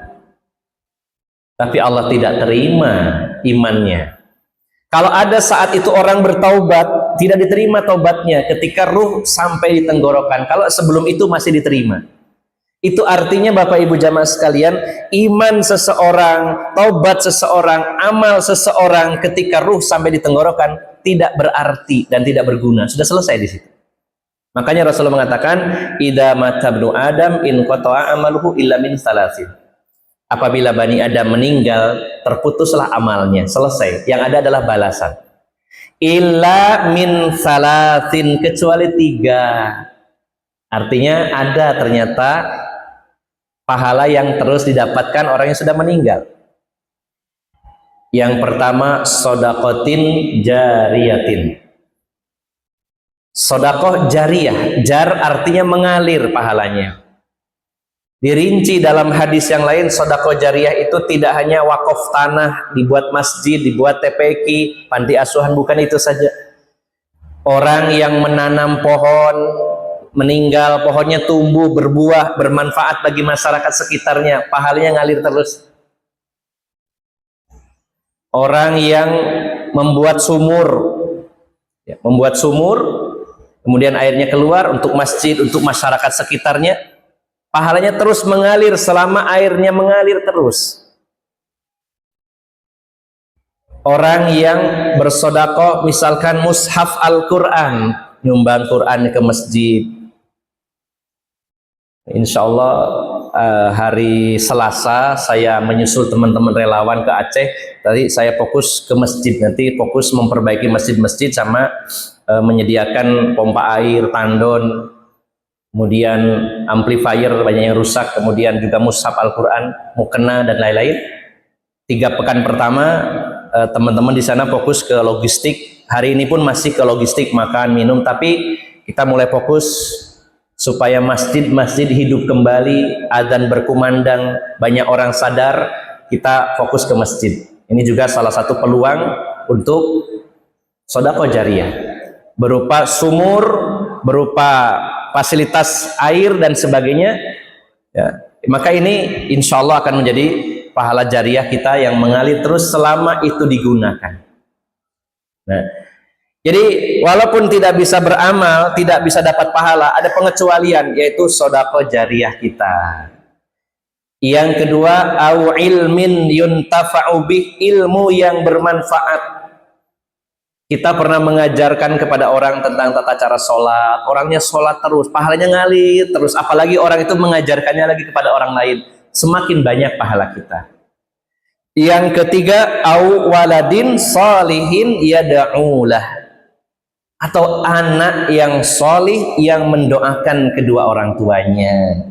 tapi Allah tidak terima imannya. Kalau ada saat itu orang bertaubat, tidak diterima taubatnya ketika ruh sampai di tenggorokan. Kalau sebelum itu masih diterima. Itu artinya Bapak Ibu jamaah sekalian, iman seseorang, taubat seseorang, amal seseorang ketika ruh sampai di tenggorokan tidak berarti dan tidak berguna. Sudah selesai di situ. Makanya Rasulullah mengatakan, idza mata ibnu Adam in qata'a amaluhu illa min salasin. Apabila Bani Adam meninggal, terputuslah amalnya, selesai. Yang ada adalah balasan. Illa min salasin, kecuali 3. Artinya ada ternyata pahala yang terus didapatkan orang yang sudah meninggal. Yang pertama, sodakotin jariyatin. Sodakoh jariyah, jar artinya mengalir pahalanya. Dirinci dalam hadis yang lain, sodakoh jariyah itu tidak hanya wakaf tanah, dibuat masjid, dibuat TPQ, panti asuhan, bukan itu saja. Orang yang menanam pohon, meninggal, pohonnya tumbuh, berbuah, bermanfaat bagi masyarakat sekitarnya, pahalanya ngalir terus. Orang yang membuat sumur, ya, kemudian airnya keluar untuk masjid, untuk masyarakat sekitarnya, pahalanya terus mengalir selama airnya mengalir terus. Orang yang bersedekah, misalkan mushaf Al-Quran, nyumbang Quran ke masjid. Insya Allah hari Selasa saya menyusul teman-teman relawan ke Aceh. Tadi saya fokus ke masjid, nanti fokus memperbaiki masjid-masjid sama menyediakan pompa air, tandon, kemudian amplifier banyak yang rusak, kemudian juga mushaf Al-Quran, mukena dan lain-lain. 3 pekan pertama teman-teman di sana fokus ke logistik. Hari ini pun masih ke logistik, makan, minum, tapi kita mulai fokus supaya masjid-masjid hidup kembali, adzan berkumandang, banyak orang sadar, kita fokus ke masjid. Ini juga salah satu peluang untuk sedekah jariyah, berupa sumur, berupa fasilitas air dan sebagainya. Ya, maka ini insya Allah akan menjadi pahala jariyah kita yang mengalir terus selama itu digunakan. Nah, jadi walaupun tidak bisa beramal, tidak bisa dapat pahala, ada pengecualian, yaitu sedekah jariyah kita. Yang kedua, au ilmin yuntafa'u bih, ilmu yang bermanfaat. Kita pernah mengajarkan kepada orang tentang tata cara sholat, orangnya sholat terus, pahalanya ngalir terus, apalagi orang itu mengajarkannya lagi kepada orang lain, semakin banyak pahala kita. Yang ketiga, au waladin salihin yad'ulah, atau anak yang solih yang mendoakan kedua orang tuanya.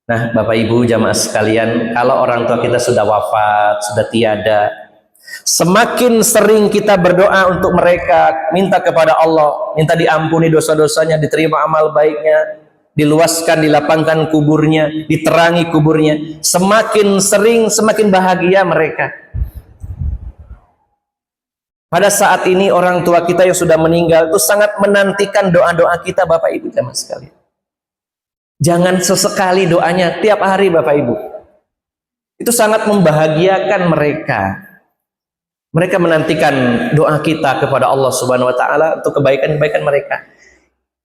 Nah, Bapak Ibu jamaah sekalian, kalau orang tua kita sudah wafat, sudah tiada, semakin sering kita berdoa untuk mereka, minta kepada Allah, minta diampuni dosa-dosanya, diterima amal baiknya, diluaskan, dilapangkan kuburnya, diterangi kuburnya, semakin sering, semakin bahagia mereka. Pada saat ini orang tua kita yang sudah meninggal itu sangat menantikan doa-doa kita, Bapak Ibu jamaah sekalian. Jangan sesekali doanya, tiap hari Bapak Ibu. Itu sangat membahagiakan mereka. Mereka menantikan doa kita kepada Allah Subhanahu wa taala untuk kebaikan-kebaikan mereka.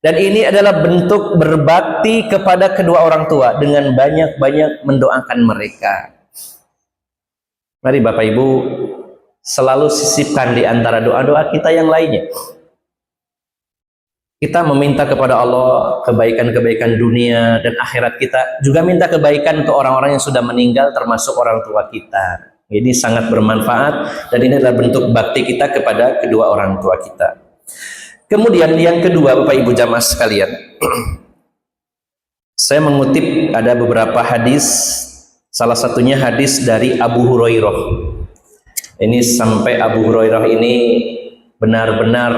Dan ini adalah bentuk berbakti kepada kedua orang tua dengan banyak-banyak mendoakan mereka. Mari Bapak Ibu selalu sisipkan di antara doa-doa kita yang lainnya. Kita meminta kepada Allah kebaikan-kebaikan dunia dan akhirat kita, juga minta kebaikan untuk orang-orang yang sudah meninggal termasuk orang tua kita. Ini sangat bermanfaat dan ini adalah bentuk bakti kita kepada kedua orang tua kita. Kemudian yang kedua, Bapak Ibu jamaah sekalian, saya mengutip ada beberapa hadis, salah satunya hadis dari Abu Hurairah. Ini sampai Abu Hurairah ini benar-benar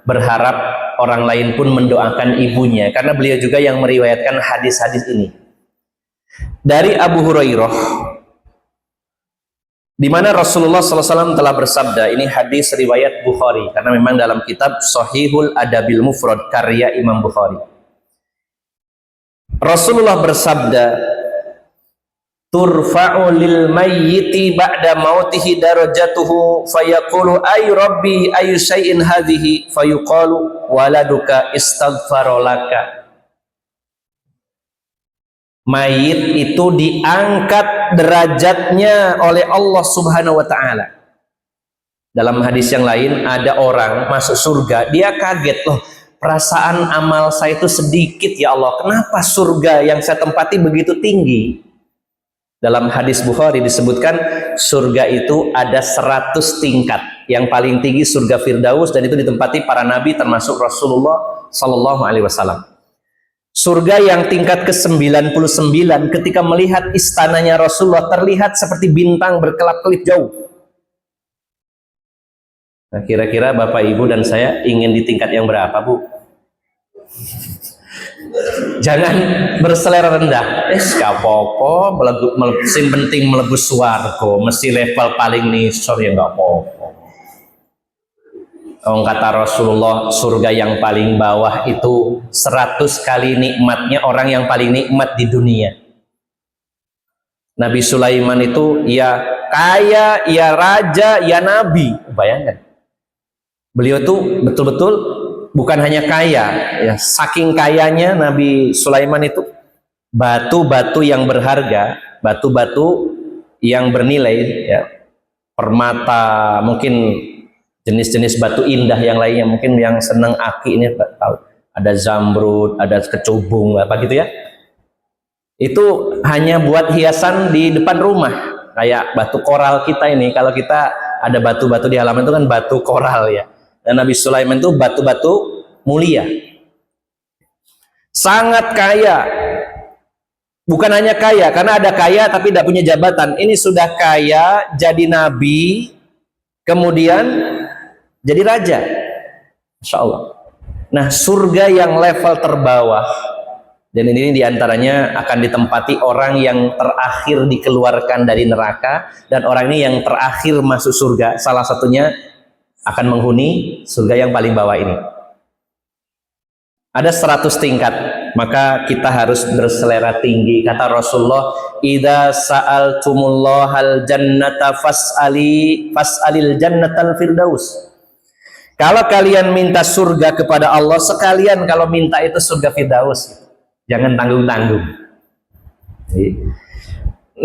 berharap orang lain pun mendoakan ibunya, karena beliau juga yang meriwayatkan hadis-hadis ini. Dari Abu Hurairah, di mana Rasulullah SAW telah bersabda, ini hadis riwayat Bukhari, karena memang dalam kitab Sahihul Adabil Mufrad karya Imam Bukhari. Rasulullah bersabda, turfa'u lil mayyiti ba'da mautihi darajatuhu fayaqulu ay rabbi ayu syai'in hadhihi fayuqalu waladuka istaghfarolaka. Mayit itu diangkat derajatnya oleh Allah Subhanahu wa taala. Dalam hadis yang lain ada orang masuk surga, dia kaget, loh perasaan amal saya itu sedikit ya Allah, kenapa surga yang saya tempati begitu tinggi? Dalam hadis Bukhari disebutkan surga itu ada 100 tingkat. Yang paling tinggi surga Firdaus, dan itu ditempati para nabi termasuk Rasulullah Sallallahu Alaihi Wasallam. Surga yang tingkat ke-99, ketika melihat istananya Rasulullah terlihat seperti bintang berkelap-kelip jauh. Nah, kira-kira Bapak Ibu dan saya ingin di tingkat yang berapa, Bu? Jangan berselera rendah. Gak apa-apa, sing penting mlebu swarga, mesti level paling nisor ya gak apa-apa. Kata Rasulullah, surga yang paling bawah itu 100 kali nikmatnya orang yang paling nikmat di dunia. Nabi Sulaiman itu ya kaya, ya raja, ya nabi. Bayangkan. Beliau tuh betul-betul bukan hanya kaya, ya, saking kayanya Nabi Sulaiman itu, batu-batu yang berharga, batu-batu yang bernilai, ya, permata, mungkin jenis-jenis batu indah yang lainnya, mungkin yang senang aki ini tahu, ada zamrud, ada kecubung, apa gitu ya, itu hanya buat hiasan di depan rumah, kayak batu koral kita ini. Kalau kita ada batu-batu di halaman itu kan batu koral ya. Dan Nabi Sulaiman itu batu-batu mulia, sangat kaya. Bukan hanya kaya, karena ada kaya tapi tidak punya jabatan. Ini sudah kaya, jadi nabi, kemudian jadi raja. Masya Allah. Nah, surga yang level terbawah, dan ini diantaranya akan ditempati orang yang terakhir dikeluarkan dari neraka, dan orang ini yang terakhir masuk surga. Salah satunya akan menghuni surga yang paling bawah ini. Ada 100 tingkat, maka kita harus berselera tinggi. Kata Rasulullah, idza sa'altumullahal jannata fas'alil jannatal firdaus. Kalau kalian minta surga kepada Allah, sekalian kalau minta itu surga Firdaus. Jangan tanggung-tanggung.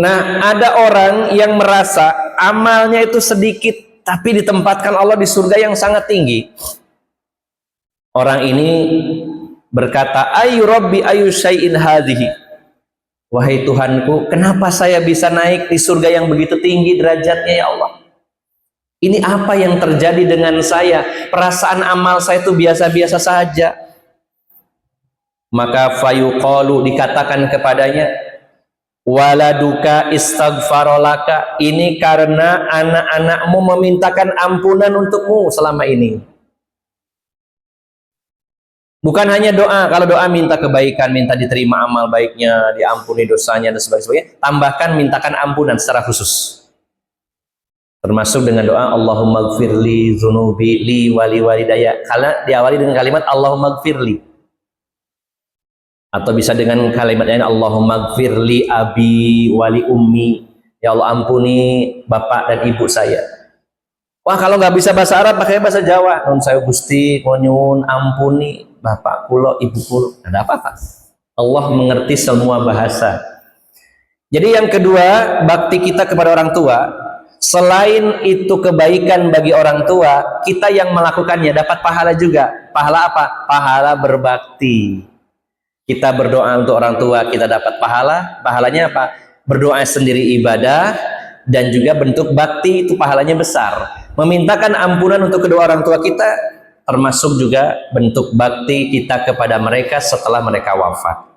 Nah, ada orang yang merasa amalnya itu sedikit, tapi ditempatkan Allah di surga yang sangat tinggi. Orang ini berkata, ayu rabbi ayu syai'in hadhihi. Wahai Tuhanku, kenapa saya bisa naik di surga yang begitu tinggi derajatnya ya Allah? Ini apa yang terjadi dengan saya? Perasaan amal saya itu biasa-biasa saja. Maka fayuqalu, dikatakan kepadanya, waladuka istaghfarolaka, ini karena anak-anakmu memintakan ampunan untukmu selama ini. Bukan hanya doa, kalau doa minta kebaikan, minta diterima amal baiknya, diampuni dosanya dan sebagainya. Tambahkan mintakan ampunan secara khusus. Termasuk dengan doa Allahumma gfirli zunubi li wali walidaya. Karena diawali dengan kalimat Allahumma gfirli. Atau bisa dengan kalimat lain Allahumma gfirli abi wali ummi. Ya Allah ampuni bapak dan ibu saya. Wah, kalau nggak bisa bahasa Arab pakai bahasa Jawa. Nun saya Gusti nyuwun ampuni bapak kulo ibu kulo. Ada apa-apa. Allah mengerti semua bahasa. Jadi yang kedua, bakti kita kepada orang tua, selain itu kebaikan bagi orang tua, kita yang melakukannya dapat pahala juga. Pahala apa? Pahala berbakti. Kita berdoa untuk orang tua, kita dapat pahala. Pahalanya apa? Berdoa sendiri ibadah, dan juga bentuk bakti itu pahalanya besar. Memintakan ampunan untuk kedua orang tua kita termasuk juga bentuk bakti kita kepada mereka setelah mereka wafat.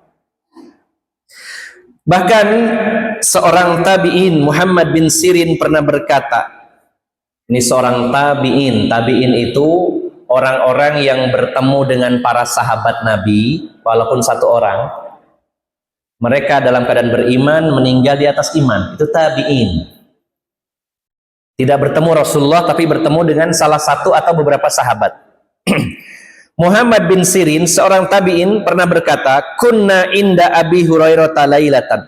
Bahkan seorang tabi'in, Muhammad bin Sirin, pernah berkata, ini seorang tabi'in. Tabi'in itu orang-orang yang bertemu dengan para sahabat Nabi, walaupun satu orang, mereka dalam keadaan beriman, meninggal di atas iman. Itu tabi'in. Tidak bertemu Rasulullah, tapi bertemu dengan salah satu atau beberapa sahabat. Muhammad bin Sirin, seorang tabi'in, pernah berkata, kunna inda Abi Hurairah lailatan.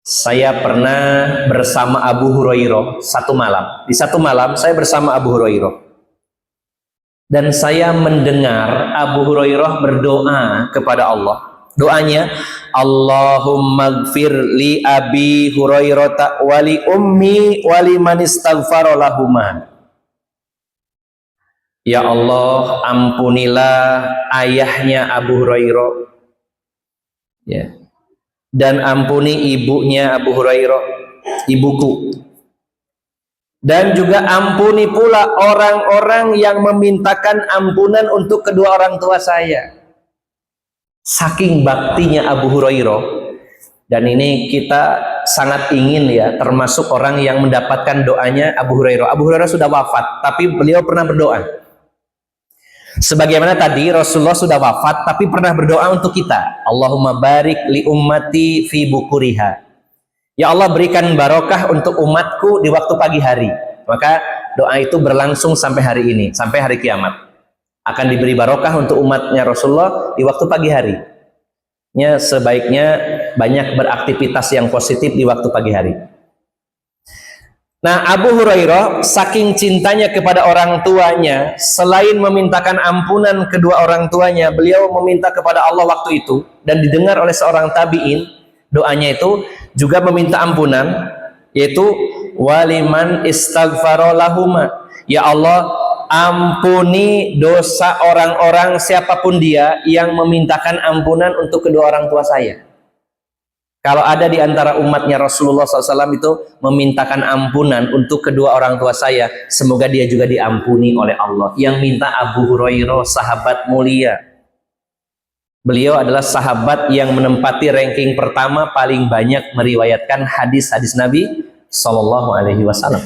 Saya pernah bersama Abu Hurairah satu malam. Di satu malam saya bersama Abu Hurairah. Dan saya mendengar Abu Hurairah berdoa kepada Allah. Doanya, Allahumma gfir li Abi Hurairah wali ummi wali man istaghfara lahuma. Ya Allah, ampunilah ayahnya Abu Hurairah, ya, dan ampuni ibunya Abu Hurairah, ibuku, dan juga ampuni pula orang-orang yang memintakan ampunan untuk kedua orang tua saya. Saking baktinya Abu Hurairah, dan ini kita sangat ingin ya, termasuk orang yang mendapatkan doanya Abu Hurairah. Abu Hurairah sudah wafat, tapi beliau pernah berdoa. Sebagaimana tadi Rasulullah sudah wafat, tapi pernah berdoa untuk kita. Allahumma barik li ummati fi bukuriha. Ya Allah, berikan barokah untuk umatku di waktu pagi hari. Maka doa itu berlangsung sampai hari ini, sampai hari kiamat. Akan diberi barokah untuk umatnya Rasulullah di waktu pagi hari. Sebaiknya banyak beraktivitas yang positif di waktu pagi hari. Nah, Abu Hurairah saking cintanya kepada orang tuanya, selain memintakan ampunan kedua orang tuanya, beliau meminta kepada Allah waktu itu, dan didengar oleh seorang tabi'in, doanya itu juga meminta ampunan, yaitu waliman istaghfara lahuma. Ya Allah, ampuni dosa orang-orang siapapun dia yang memintakan ampunan untuk kedua orang tua saya. Kalau ada di antara umatnya Rasulullah SAW itu memintakan ampunan untuk kedua orang tua saya, semoga dia juga diampuni oleh Allah. Yang minta Abu Hurairah, sahabat mulia. Beliau adalah sahabat yang menempati ranking pertama paling banyak meriwayatkan hadis-hadis Nabi SAW.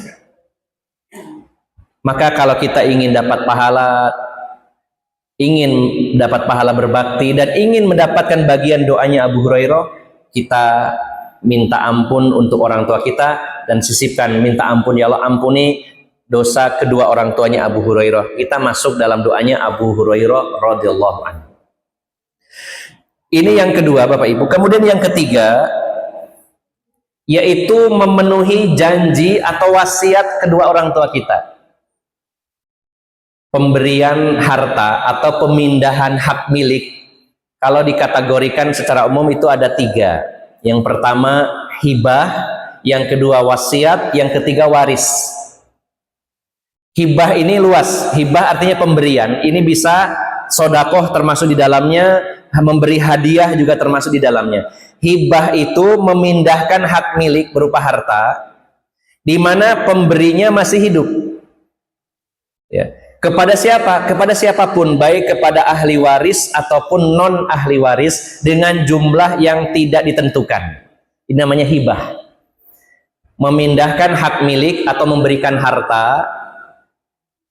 Maka kalau kita ingin dapat pahala, ingin dapat pahala berbakti, dan ingin mendapatkan bagian doanya Abu Hurairah, kita minta ampun untuk orang tua kita, dan sisipkan minta ampun, ya Allah ampuni dosa kedua orang tuanya Abu Hurairah. Kita masuk dalam doanya Abu Hurairah radhiyallahu anhu. Ini yang kedua, Bapak Ibu. Kemudian yang ketiga, yaitu memenuhi janji atau wasiat kedua orang tua kita. Pemberian harta atau pemindahan hak milik, kalau dikategorikan secara umum itu ada tiga. Yang pertama hibah, yang kedua wasiat, yang ketiga waris. Hibah ini luas. Hibah artinya pemberian. Ini bisa sodakoh termasuk di dalamnya, memberi hadiah juga termasuk di dalamnya. Hibah itu memindahkan hak milik berupa harta, di mana pemberinya masih hidup. Ya. Kepada siapa? Kepada siapapun, baik kepada ahli waris ataupun non ahli waris dengan jumlah yang tidak ditentukan. Ini namanya hibah. Memindahkan hak milik atau memberikan harta,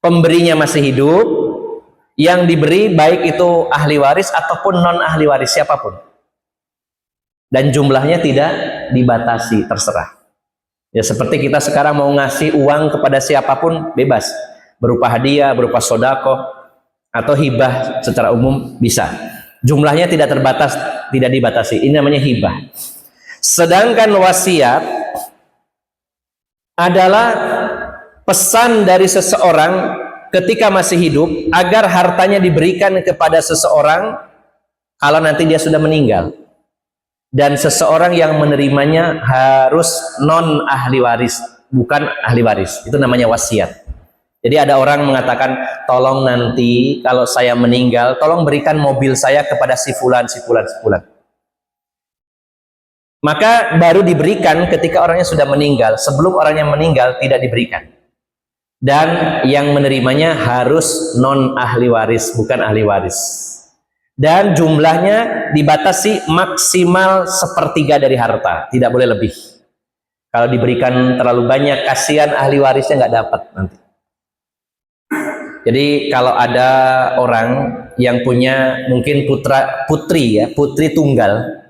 pemberinya masih hidup, yang diberi baik itu ahli waris ataupun non ahli waris, siapapun. Dan jumlahnya tidak dibatasi, terserah. Ya seperti kita sekarang mau ngasih uang kepada siapapun bebas. Berupa hadiah, berupa sodako, atau hibah secara umum bisa. Jumlahnya tidak terbatas, tidak dibatasi. Ini namanya hibah. Sedangkan wasiat adalah pesan dari seseorang ketika masih hidup agar hartanya diberikan kepada seseorang kalau nanti dia sudah meninggal. Dan seseorang yang menerimanya harus non ahli waris, bukan ahli waris. Itu namanya wasiat. Jadi ada orang mengatakan, tolong nanti kalau saya meninggal, tolong berikan mobil saya kepada si fulan, si fulan, si fulan. Maka baru diberikan ketika orangnya sudah meninggal. Sebelum orangnya meninggal tidak diberikan. Dan yang menerimanya harus non ahli waris, bukan ahli waris. Dan jumlahnya dibatasi maksimal 1/3 dari harta, tidak boleh lebih. Kalau diberikan terlalu banyak, kasihan ahli warisnya nggak dapat nanti. Jadi kalau ada orang yang punya mungkin putri tunggal,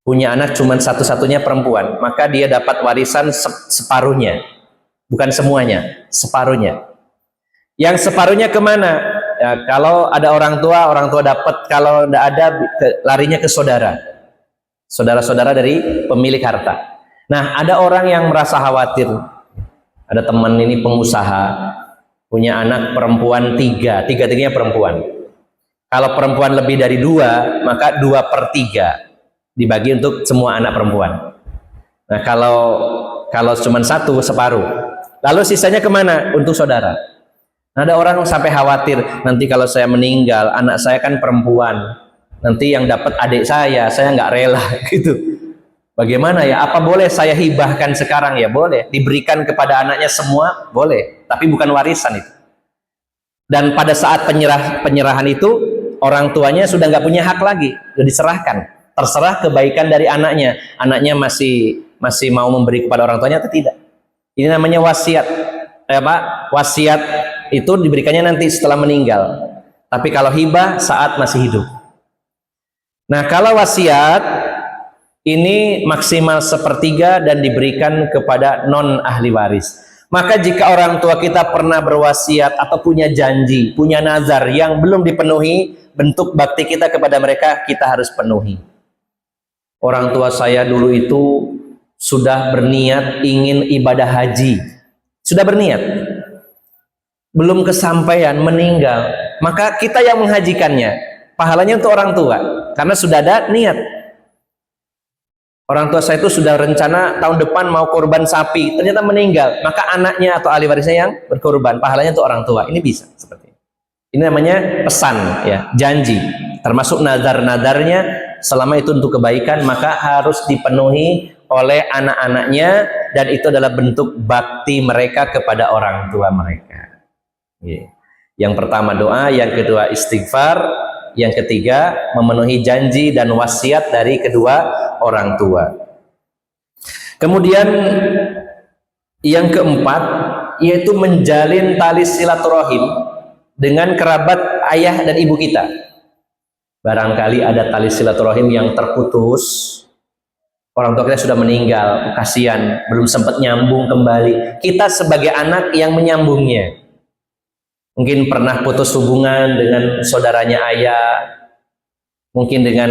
punya anak cuma satu-satunya perempuan, maka dia dapat warisan separuhnya, bukan semuanya, separuhnya. Yang separuhnya kemana? Ya, kalau ada orang tua dapat, kalau tidak ada larinya ke saudara-saudara dari pemilik harta. Nah, ada orang yang merasa khawatir, ada teman ini pengusaha, punya anak perempuan tiga-tiganya perempuan. Kalau perempuan lebih dari 2, maka 2/3 dibagi untuk semua anak perempuan. Nah, kalau cuma 1, separuh. Lalu sisanya kemana? Untuk saudara. Nah, ada orang sampai khawatir, nanti kalau saya meninggal, anak saya kan perempuan, nanti yang dapat adik saya nggak rela gitu. Bagaimana ya? Apa boleh saya hibahkan sekarang? Ya boleh. Diberikan kepada anaknya semua? Boleh. Tapi bukan warisan itu. Dan pada saat penyerahan itu, orang tuanya sudah nggak punya hak lagi. Sudah diserahkan. Terserah kebaikan dari anaknya. Anaknya masih mau memberi kepada orang tuanya atau tidak. Ini namanya wasiat. Wasiat itu diberikannya nanti setelah meninggal. Tapi kalau hibah saat masih hidup. Nah, kalau wasiat ini maksimal 1/3 dan diberikan kepada non ahli waris. Maka jika orang tua kita pernah berwasiat atau punya janji, punya nazar yang belum dipenuhi, bentuk bakti kita kepada mereka kita harus penuhi. Orang tua saya dulu itu sudah berniat ingin ibadah haji. Sudah berniat. Belum kesampaian, meninggal. Maka kita yang menghajikannya. Pahalanya untuk orang tua. Karena sudah ada niat. Orang tua saya itu sudah rencana tahun depan mau korban sapi, ternyata meninggal, maka anaknya atau ahli warisnya yang berkorban, pahalanya untuk orang tua. Ini bisa seperti ini. Ini namanya pesan, ya, janji. Termasuk nazar-nazarnya, selama itu untuk kebaikan, maka harus dipenuhi oleh anak-anaknya, dan itu adalah bentuk bakti mereka kepada orang tua mereka. Yang pertama doa, yang kedua istighfar, yang ketiga memenuhi janji dan wasiat dari kedua orang tua. Kemudian yang keempat yaitu menjalin tali silaturahim dengan kerabat ayah dan ibu kita. Barangkali ada tali silaturahim yang terputus, orang tua kita sudah meninggal, kasihan, belum sempat nyambung kembali. Kita sebagai anak yang menyambungnya. Mungkin pernah putus hubungan dengan saudaranya ayah, mungkin dengan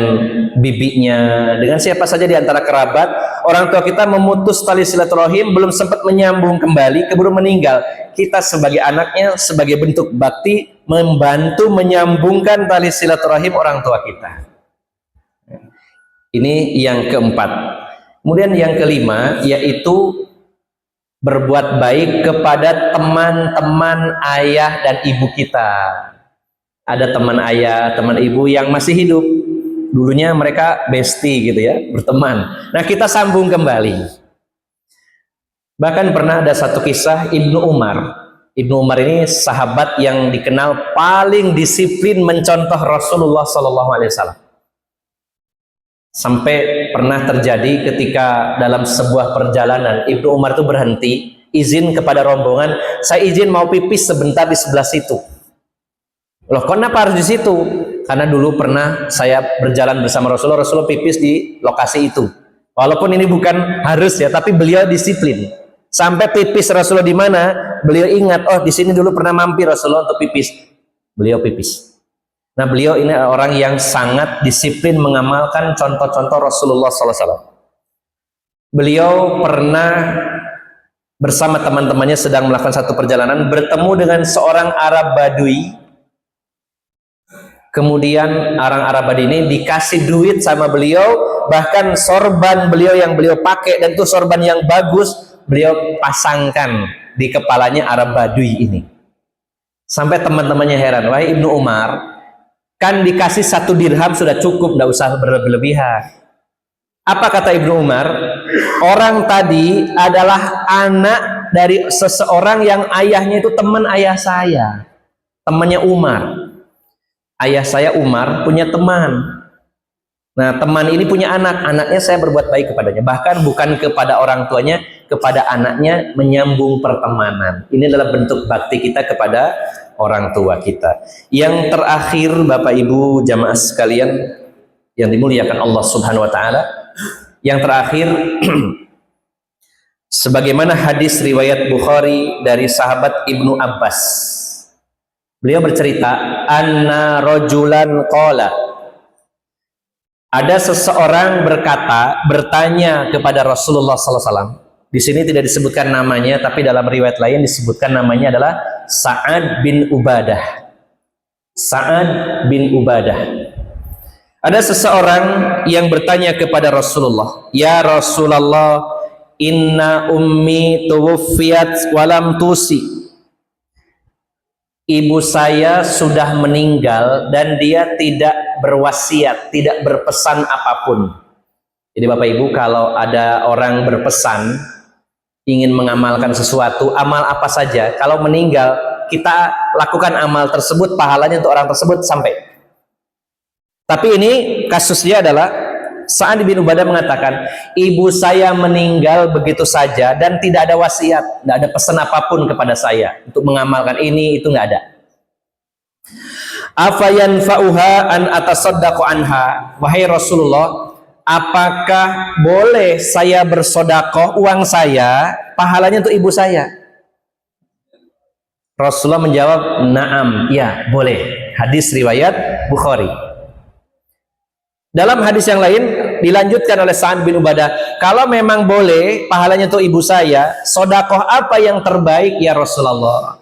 bibinya, dengan siapa saja di antara kerabat. Orang tua kita memutus tali silaturahim, belum sempat menyambung kembali, keburu meninggal. Kita sebagai anaknya, sebagai bentuk bakti, membantu menyambungkan tali silaturahim orang tua kita. Ini yang keempat. Kemudian yang kelima, yaitu berbuat baik kepada teman-teman ayah dan ibu kita. ada teman ayah, teman ibu yang masih hidup. Dulunya mereka bestie gitu ya, berteman. Nah, kita sambung kembali. Bahkan pernah ada satu kisah Ibnu Umar. Ibnu Umar ini sahabat yang dikenal paling disiplin mencontoh Rasulullah SAW. Sampai pernah terjadi ketika dalam sebuah perjalanan Ibnu Umar itu berhenti, izin kepada rombongan, saya izin mau pipis sebentar di sebelah situ. Loh, kenapa harus di situ? Karena dulu pernah saya berjalan bersama Rasulullah, Rasulullah pipis di lokasi itu. Walaupun ini bukan harus ya, tapi beliau disiplin. Sampai pipis Rasulullah di mana, beliau ingat, oh di sini dulu pernah mampir Rasulullah untuk pipis. Beliau pipis. Nah, beliau ini orang yang sangat disiplin mengamalkan contoh-contoh Rasulullah SAW. Beliau pernah bersama teman-temannya sedang melakukan satu perjalanan, bertemu dengan seorang Arab Badui. Kemudian orang Arab Badui ini dikasih duit sama beliau, bahkan sorban beliau yang beliau pakai, dan itu sorban yang bagus, beliau pasangkan di kepalanya Arab Badui ini. Sampai teman-temannya heran, wahai Ibnu Umar, kan dikasih 1 dirham sudah cukup, tidak usah berlebihan. Apa kata Ibnu Umar? Orang tadi adalah anak dari seseorang yang ayahnya itu teman ayah saya, temannya Umar. Ayah saya Umar punya teman. Nah, teman ini punya anak, anaknya saya berbuat baik kepadanya. Bahkan bukan kepada orang tuanya, kepada anaknya, menyambung pertemanan. Ini adalah bentuk bakti kita kepada orang tua kita. Yang terakhir, Bapak Ibu jamaah sekalian yang dimuliakan Allah Subhanahu wa taala, yang terakhir sebagaimana hadis riwayat Bukhari dari sahabat Ibnu Abbas. Beliau bercerita, anna rajulan qala, ada seseorang bertanya kepada Rasulullah SAW. Di sini tidak disebutkan namanya, tapi dalam riwayat lain disebutkan namanya adalah Sa'ad bin Ubadah. Sa'ad bin Ubadah. Ada seseorang yang bertanya kepada Rasulullah, ya Rasulullah, inna ummi tuwuffiyat walam tusi. Ibu saya sudah meninggal dan dia tidak berwasiat, tidak berpesan apapun. Jadi Bapak Ibu, kalau ada orang berpesan ingin mengamalkan sesuatu, amal apa saja, kalau meninggal kita lakukan amal tersebut, pahalanya untuk orang tersebut sampai. Tapi ini kasusnya adalah Sa'ad bin Ubadah mengatakan, ibu saya meninggal begitu saja dan tidak ada wasiat, tidak ada pesan apapun kepada saya untuk mengamalkan ini, itu nggak ada. Afayan fa'uha an atasaddaqu anha, wahai Rasulullah, apakah boleh saya bersodakoh uang saya, pahalanya untuk ibu saya? Rasulullah menjawab, na'am, ya boleh. Hadis riwayat Bukhari. Dalam hadis yang lain dilanjutkan oleh Sa'ad bin Ubadah, kalau memang boleh pahalanya untuk ibu saya, sodakoh apa yang terbaik ya Rasulullah?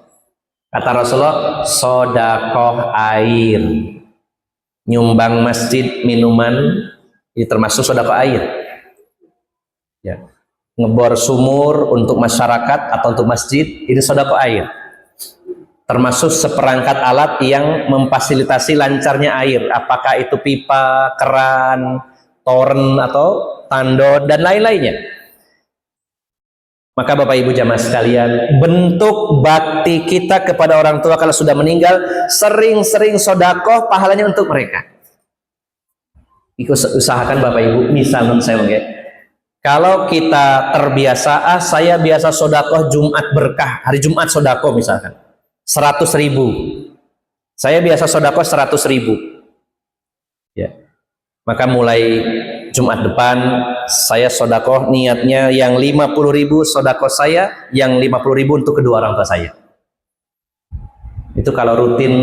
Kata Rasulullah, sodakoh air, nyumbang masjid minuman, ini termasuk sodakoh air. Ya. Ngebor sumur untuk masyarakat atau untuk masjid, ini sodakoh air. Termasuk seperangkat alat yang memfasilitasi lancarnya air, apakah itu pipa, keran, toren atau tandon dan lain-lainnya. Maka Bapak Ibu jamaah sekalian, bentuk bakti kita kepada orang tua kalau sudah meninggal, sering-sering sodakoh, pahalanya untuk mereka. Usahakan Bapak Ibu, misalnya saya mungkin, kalau kita terbiasa, saya biasa sodakoh Jumat berkah, hari Jumat sodakoh misalkan 100.000, saya biasa sodakoh 100.000, ya. Maka mulai Jumat depan saya sodakoh, niatnya yang 50.000 sodakoh saya, yang 50.000 untuk kedua orang tua saya. Itu kalau rutin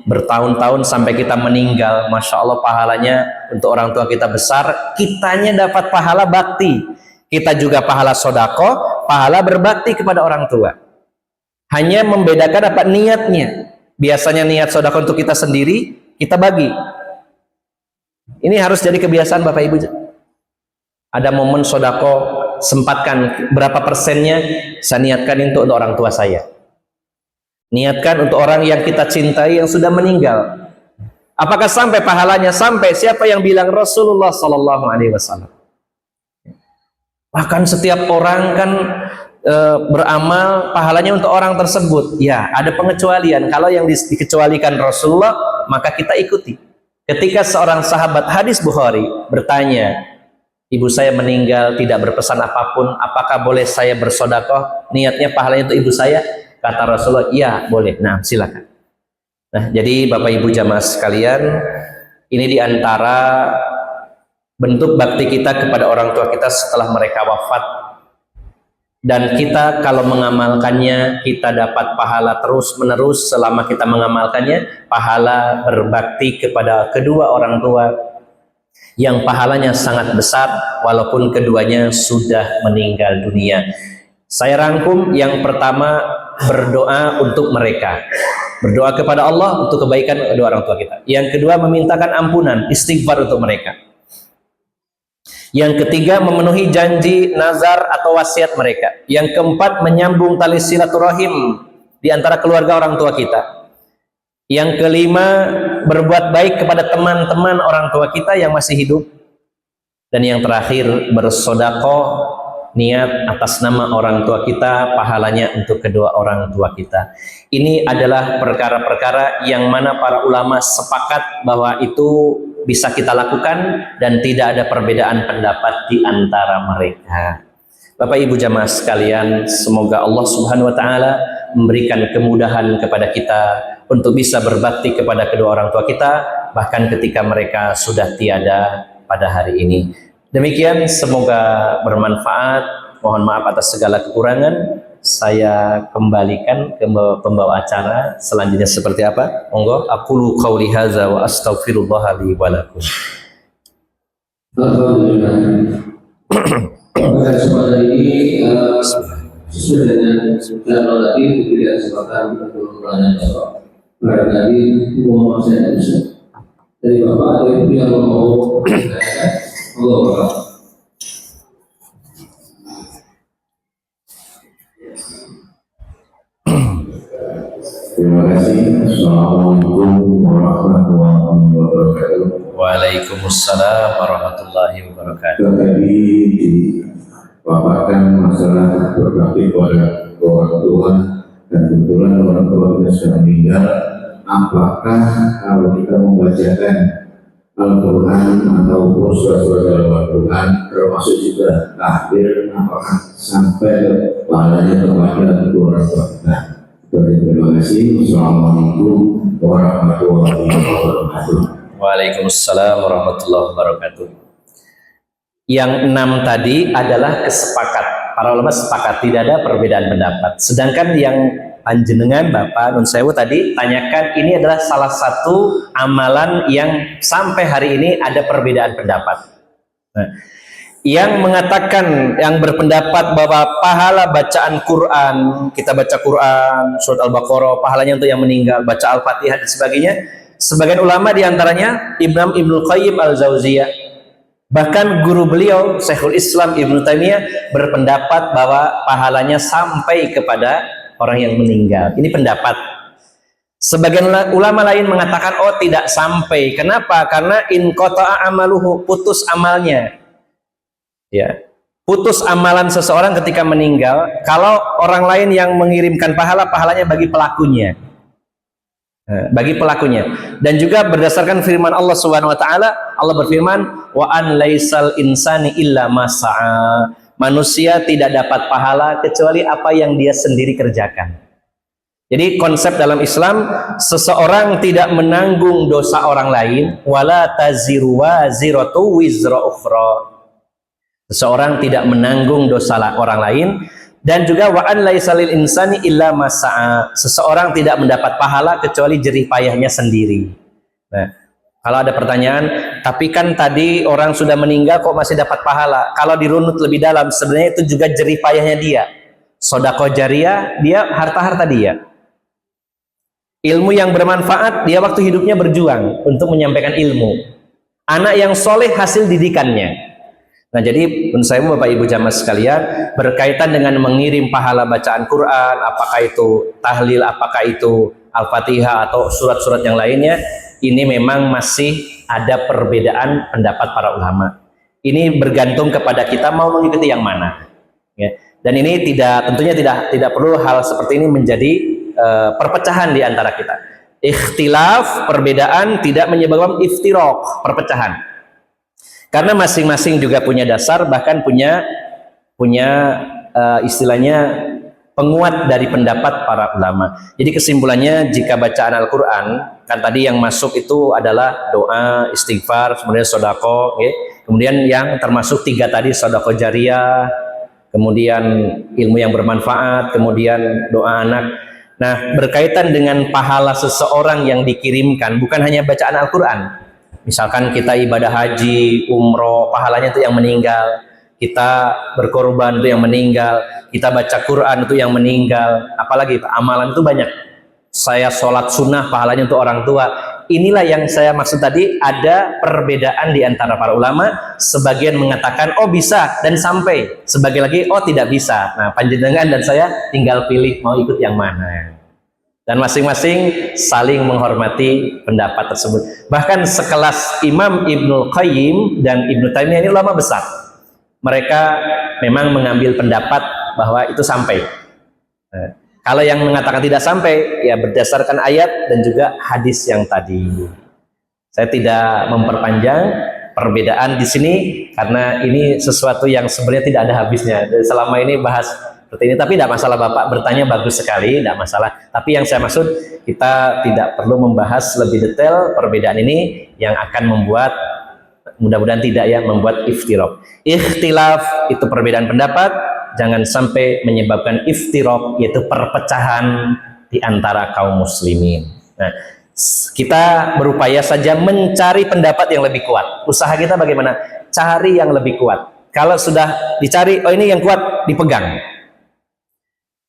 bertahun-tahun sampai kita meninggal, Masya Allah pahalanya untuk orang tua kita besar, kitanya dapat pahala bakti, kita juga pahala sodakoh, pahala berbakti kepada orang tua. Hanya membedakan apa niatnya. Biasanya niat sodakoh untuk kita sendiri, kita bagi. Ini harus jadi kebiasaan Bapak Ibu. Ada momen sodakoh, sempatkan berapa persennya, saya niatkan itu untuk orang tua saya. Niatkan untuk orang yang kita cintai yang sudah meninggal. Apakah sampai pahalanya? Sampai. Siapa yang bilang? Rasulullah Sallallahu Alaihi Wasallam. Bahkan setiap orang kan beramal pahalanya untuk orang tersebut. Ya, ada pengecualian. Kalau yang dikecualikan Rasulullah, maka kita ikuti. Ketika seorang sahabat hadis Bukhari bertanya, ibu saya meninggal tidak berpesan apapun, apakah boleh saya bersedekah? Niatnya pahalanya untuk ibu saya. Kata Rasulullah, iya boleh. Nah, silakan. Nah, jadi Bapak Ibu jamaah sekalian, ini diantara bentuk bakti kita kepada orang tua kita setelah mereka wafat. Dan kita kalau mengamalkannya, kita dapat pahala terus menerus selama kita mengamalkannya. Pahala berbakti kepada kedua orang tua yang pahalanya sangat besar walaupun keduanya sudah meninggal dunia. Saya rangkum. Yang pertama, berdoa untuk mereka, berdoa kepada Allah untuk kebaikan kedua orang tua kita. Yang kedua, memintakan ampunan, istighfar untuk mereka. Yang ketiga, memenuhi janji, nazar atau wasiat mereka. Yang keempat, menyambung tali silaturahim di antara keluarga orang tua kita. Yang kelima, berbuat baik kepada teman-teman orang tua kita yang masih hidup. Dan yang terakhir, bersedekah niat atas nama orang tua kita, pahalanya untuk kedua orang tua kita. Ini adalah perkara-perkara yang mana para ulama sepakat bahwa itu bisa kita lakukan dan tidak ada perbedaan pendapat di antara mereka. Bapak Ibu jamaah sekalian, semoga Allah Subhanahu wa taala memberikan kemudahan kepada kita untuk bisa berbakti kepada kedua orang tua kita bahkan ketika mereka sudah tiada pada hari ini. Demikian, semoga bermanfaat. Mohon maaf atas segala kekurangan. Saya kembalikan ke pembawa acara selanjutnya seperti apa. Monggo. Aqulu qauli hadza wa astaghfirullah li wa lakum. Alhamdulillah. Pada kesempatan ini sesuai dengan jadwal tadi diberikan kesempatan untuk pertanyaan jawab. Barangkali mau saya bisa dari Bapak atau Ibu yang mau bertanya. Monggo. Terima kasih. Assalamualaikum warahmatullahi wabarakatuh. Waalaikumsalam warahmatullahi wabarakatuh. Tadi dipaparkan masalah berbakti kepada orang tua dan kebetulan orang tua kita sudah meninggal. Apakah kalau kita membacakan Al-Quran ataupun surat-surat dalam Al-Quran termasuk juga takbir, apakah sampai pahalanya kepada kedua orang tua kita? Terima kasih. Assalamualaikum warahmatullahi wabarakatuh. Waalaikumsalam warahmatullahi wabarakatuh. Yang 6 tadi adalah kesepakat. Para ulama sepakat, tidak ada perbedaan pendapat. Sedangkan yang panjenengan Bapak Nun Sewu tadi tanyakan, ini adalah salah satu amalan yang sampai hari ini ada perbedaan pendapat. Nah, yang mengatakan, yang berpendapat bahwa pahala bacaan Quran, kita baca Quran, surat Al-Baqarah, pahalanya untuk yang meninggal, baca Al-Fatihah dan sebagainya. Sebagian ulama diantaranya Ibnu Qayyim Al-Jauziyah, bahkan guru beliau Syekhul Islam Ibnu Taimiyah berpendapat bahwa pahalanya sampai kepada orang yang meninggal. Ini pendapat. Sebagian ulama lain mengatakan, oh tidak sampai. Kenapa? Karena in qata'a amaluhu, putus amalnya. Ya, putus amalan seseorang ketika meninggal. Kalau orang lain yang mengirimkan pahala, pahalanya bagi pelakunya. Bagi pelakunya. Dan juga berdasarkan firman Allah Subhanahu wa taala, Allah berfirman, wa an laisal insani illa ma sa'a. Manusia tidak dapat pahala kecuali apa yang dia sendiri kerjakan. Jadi konsep dalam Islam, seseorang tidak menanggung dosa orang lain, wala taziru waziratu wizra ukhra. Seseorang tidak menanggung dosa orang lain, dan juga wa'an laisalil insani illa masa'a. Seseorang tidak mendapat pahala kecuali jerih payahnya sendiri. Nah, kalau ada pertanyaan, tapi kan tadi orang sudah meninggal kok masih dapat pahala? Kalau dirunut lebih dalam, sebenarnya itu juga jerih payahnya dia. Sedekah jariyah, dia harta-harta dia. Ilmu yang bermanfaat, dia waktu hidupnya berjuang untuk menyampaikan ilmu. Anak yang soleh, hasil didikannya. Nah, jadi menurut saya Bapak Ibu jamaah sekalian, berkaitan dengan mengirim pahala bacaan Quran, apakah itu tahlil, apakah itu Al-Fatihah atau surat-surat yang lainnya, ini memang masih ada perbedaan pendapat para ulama. Ini bergantung kepada kita mau mengikuti yang mana. Ya. Dan ini tentunya tidak perlu hal seperti ini menjadi perpecahan di antara kita. Ikhtilaf, perbedaan tidak menyebabkan iftiraq, perpecahan. Karena masing-masing juga punya dasar, bahkan punya istilahnya penguat dari pendapat para ulama. Jadi kesimpulannya, jika bacaan Al-Quran, kan tadi yang masuk itu adalah doa, istighfar, kemudian sodako, okay? Kemudian yang termasuk 3 tadi, sodako jariyah, kemudian ilmu yang bermanfaat, kemudian doa anak. Nah, berkaitan dengan pahala seseorang yang dikirimkan, bukan hanya bacaan Al-Quran. Misalkan kita ibadah haji, umroh, pahalanya itu yang meninggal. Kita berkorban itu yang meninggal. Kita baca Quran itu yang meninggal. Apalagi amalan itu banyak. Saya sholat sunnah, pahalanya untuk orang tua. Inilah yang saya maksud tadi, ada perbedaan di antara para ulama. Sebagian mengatakan, oh bisa dan sampai. Sebagian lagi, oh tidak bisa. Nah, panjenengan dan saya tinggal pilih mau ikut yang mana. Dan masing-masing saling menghormati pendapat tersebut. Bahkan sekelas Imam Ibnul Qayyim dan Ibnu Taimiyah, ini ulama besar. Mereka memang mengambil pendapat bahwa itu sampai. Nah, kalau yang mengatakan tidak sampai, ya berdasarkan ayat dan juga hadis yang tadi. Saya tidak memperpanjang perbedaan di sini karena ini sesuatu yang sebenarnya tidak ada habisnya. Selama ini bahas seperti ini, tapi tidak masalah. Bapak bertanya bagus sekali, tidak masalah. Tapi yang saya maksud, kita tidak perlu membahas lebih detail perbedaan ini yang akan membuat, mudah-mudahan tidak ya, membuat iftiraq. Ikhtilaf itu perbedaan pendapat, jangan sampai menyebabkan iftiraq, yaitu perpecahan di antara kaum muslimin. Nah, kita berupaya saja mencari pendapat yang lebih kuat. Usaha kita bagaimana? Cari yang lebih kuat. Kalau sudah dicari, oh ini yang kuat, dipegang.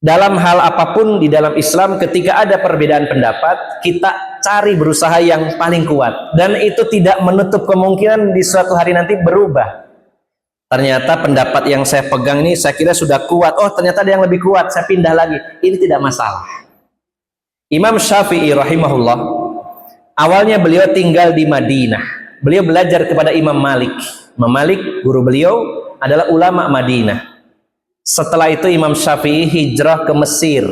Dalam hal apapun di dalam Islam, ketika ada perbedaan pendapat, kita cari berusaha yang paling kuat. Dan itu tidak menutup kemungkinan di suatu hari nanti berubah. Ternyata pendapat yang saya pegang ini, saya kira sudah kuat. Oh, ternyata ada yang lebih kuat, saya pindah lagi. Ini tidak masalah. Imam Syafi'i rahimahullah, awalnya beliau tinggal di Madinah. Beliau belajar kepada Imam Malik. Imam Malik, guru beliau, adalah ulama Madinah. Setelah itu Imam Syafi'i hijrah ke Mesir.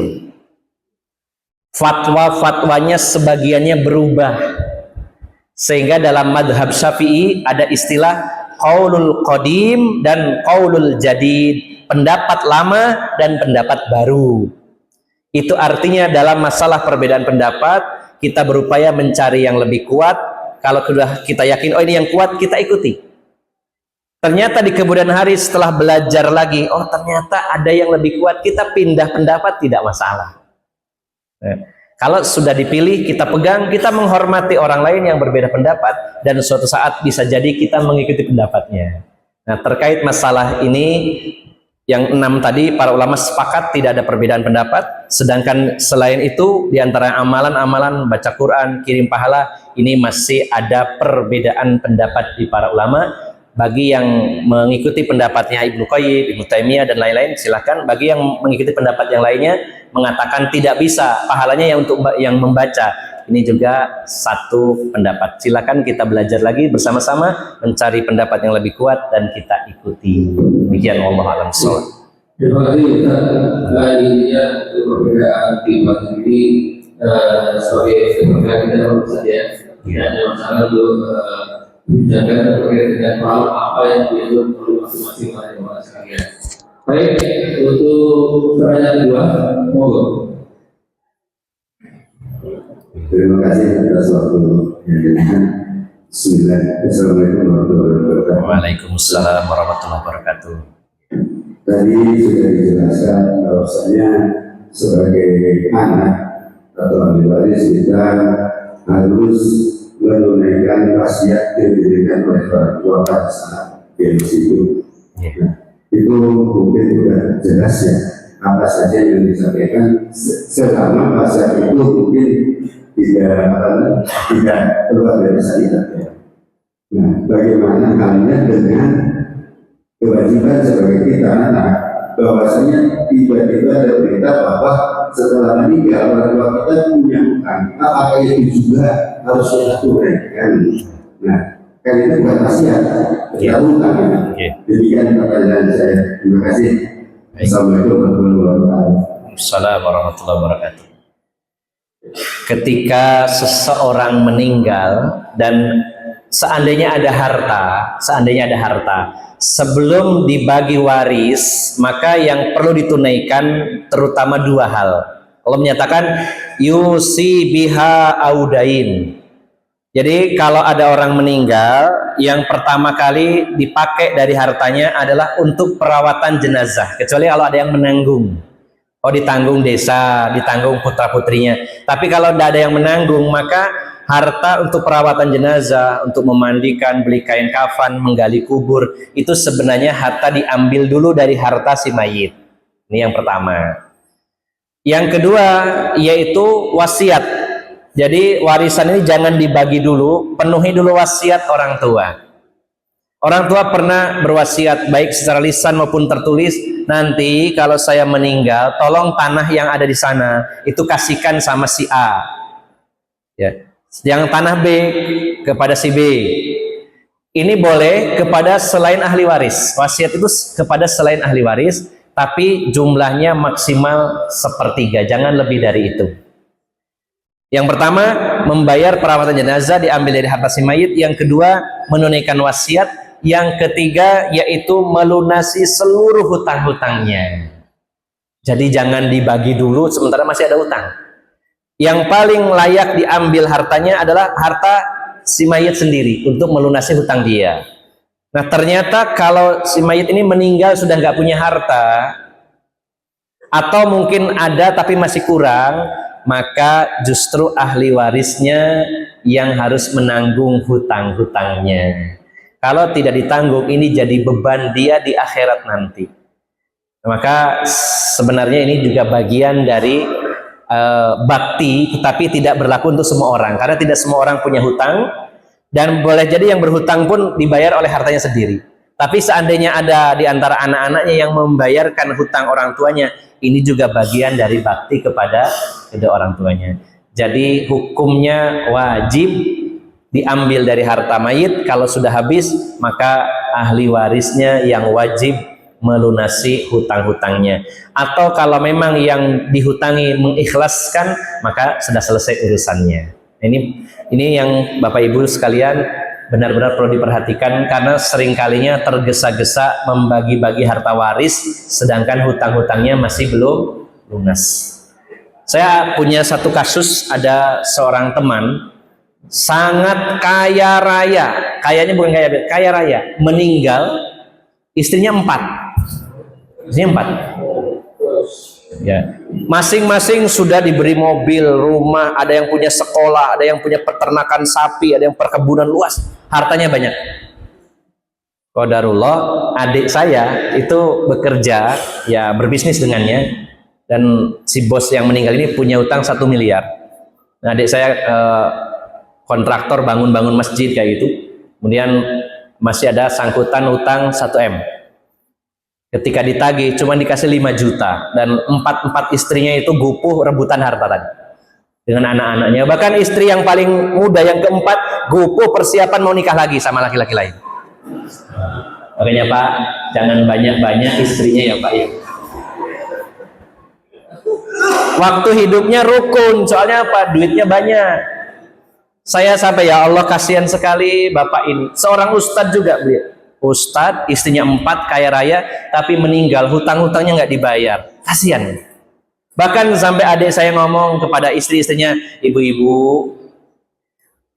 Fatwa-fatwanya sebagiannya berubah. Sehingga dalam madhab Syafi'i ada istilah qaulul qadim dan qaulul jadid. Pendapat lama dan pendapat baru. Itu artinya dalam masalah perbedaan pendapat, kita berupaya mencari yang lebih kuat. Kalau sudah kita yakin, oh ini yang kuat, kita ikuti. Ternyata di kemudian hari setelah belajar lagi, oh ternyata ada yang lebih kuat, kita pindah pendapat, tidak masalah. Kalau sudah dipilih, kita pegang, kita menghormati orang lain yang berbeda pendapat, dan suatu saat bisa jadi kita mengikuti pendapatnya. Nah, terkait masalah ini, yang 6 tadi, para ulama sepakat tidak ada perbedaan pendapat, sedangkan selain itu, di antara amalan-amalan baca Quran, kirim pahala, ini masih ada perbedaan pendapat di para ulama. Bagi yang mengikuti pendapatnya Ibnu Qayyim, Ibnu Taimiyah dan lain-lain, silakan. Bagi yang mengikuti pendapat yang lainnya, mengatakan tidak bisa, pahalanya yang untuk yang membaca. Ini juga satu pendapat. Silakan kita belajar lagi bersama-sama, mencari pendapat yang lebih kuat dan kita ikuti. Demikian, wallahu a'lam bishawab. Terima kasih Ustaz. Intinya perbedaan di bagian ini sebagai perbedaan kita harus saja. Tidak ada masalah untuk bicara terkait dengan hal apa yang diatur oleh masing-masing orang sekalian. Baik, untuk pertanyaan kedua, monggo. Terima kasih atas waktu yang diberikan. Assalamualaikum warahmatullahi wabarakatuh. Waalaikumsalam warahmatullahi wabarakatuh. Tadi sudah dijelaskan bahwasanya sebagai anak atau ahli waris kita harus menunaikan wasiat yang diberikan oleh orang tua pada saat dia masih hidup. Nah, itu mungkin sudah jelas ya apa saja yang disampaikan, selama wasiat itu mungkin tidak keluar dari syariat. Nah, bagaimana halnya dengan kewajiban sebagai kita anak, bahwasanya tiba-tiba ada berita bahwa setelah meninggal orang tua kita punya hutang, apakah itu juga harus kita tunaikan? Nah, kan itu bukan wasiat, kita hutang. Demikian pertanyaan saya. Terima kasih. Assalamualaikum warahmatullahi wabarakatuh. Assalamualaikum warahmatullahi wabarakatuh. Ketika seseorang meninggal dan seandainya ada harta, sebelum dibagi waris, maka yang perlu ditunaikan terutama dua hal. Allah menyatakan yusi biha audain. Jadi kalau ada orang meninggal, yang pertama kali dipakai dari hartanya adalah untuk perawatan jenazah, kecuali kalau ada yang menanggung. Oh, ditanggung desa, ditanggung putra-putrinya. Tapi kalau tidak ada yang menanggung, maka harta untuk perawatan jenazah, untuk memandikan, beli kain kafan, menggali kubur, itu sebenarnya harta diambil dulu dari harta si mayit. Ini yang pertama. Yang kedua, yaitu wasiat. Jadi warisan ini jangan dibagi dulu, penuhi dulu wasiat orang tua. Orang tua pernah berwasiat baik secara lisan maupun tertulis, nanti kalau saya meninggal, tolong tanah yang ada di sana itu kasihkan sama si A. Ya. Yang tanah B kepada si B. Ini boleh kepada selain ahli waris. Wasiat itu kepada selain ahli waris, tapi jumlahnya maksimal 1/3, jangan lebih dari itu. Yang pertama, membayar perawatan jenazah diambil dari harta si mayit. Yang kedua, menunaikan wasiat. Yang ketiga, yaitu melunasi seluruh hutang-hutangnya. Jadi jangan dibagi dulu sementara masih ada hutang. Yang paling layak diambil hartanya adalah harta si mayit sendiri untuk melunasi hutang dia. Nah, ternyata kalau si mayit ini meninggal sudah nggak punya harta, atau mungkin ada tapi masih kurang, maka justru ahli warisnya yang harus menanggung hutang-hutangnya. Kalau tidak ditanggung, ini jadi beban dia di akhirat nanti. Maka sebenarnya ini juga bagian dari bakti, tetapi tidak berlaku untuk semua orang, karena tidak semua orang punya hutang, dan boleh jadi yang berhutang pun dibayar oleh hartanya sendiri. Tapi seandainya ada di antara anak-anaknya yang membayarkan hutang orang tuanya, ini juga bagian dari bakti kepada kedua orang tuanya. Jadi hukumnya wajib diambil dari harta mayit. Kalau sudah habis, maka ahli warisnya yang wajib melunasi hutang-hutangnya. Atau kalau memang yang dihutangi mengikhlaskan, maka sudah selesai urusannya. Ini yang Bapak Ibu sekalian benar-benar perlu diperhatikan, karena seringkalinya tergesa-gesa membagi-bagi harta waris sedangkan hutang-hutangnya masih belum lunas. Saya punya satu kasus, ada seorang teman sangat kaya raya, kayanya bukan kaya raya, meninggal, istrinya 4. Ya, masing-masing sudah diberi mobil, rumah, ada yang punya sekolah, ada yang punya peternakan sapi, ada yang perkebunan luas, hartanya banyak. Qadarullah, adik saya itu bekerja, ya berbisnis dengannya, dan si bos yang meninggal ini punya utang 1 miliar. Nah, adik saya kontraktor bangun-bangun masjid kayak gitu, kemudian masih ada sangkutan utang 1 M. Ketika ditagih cuma dikasih 5 juta, dan 4 istrinya itu gupuh rebutan harta tadi dengan anak-anaknya. Bahkan istri yang paling muda, yang keempat, gupuh persiapan mau nikah lagi sama laki-laki lain. Makanya Pak, jangan banyak-banyak istrinya ya Pak ya. Waktu hidupnya rukun, soalnya apa? Duitnya banyak. Saya sampai, ya Allah kasihan sekali bapak ini. Seorang ustadz juga beliau. Ustadz, istrinya 4, kaya raya, tapi meninggal, hutang-hutangnya nggak dibayar. Kasihan. Bahkan sampai adik saya ngomong kepada istri-istrinya, ibu-ibu,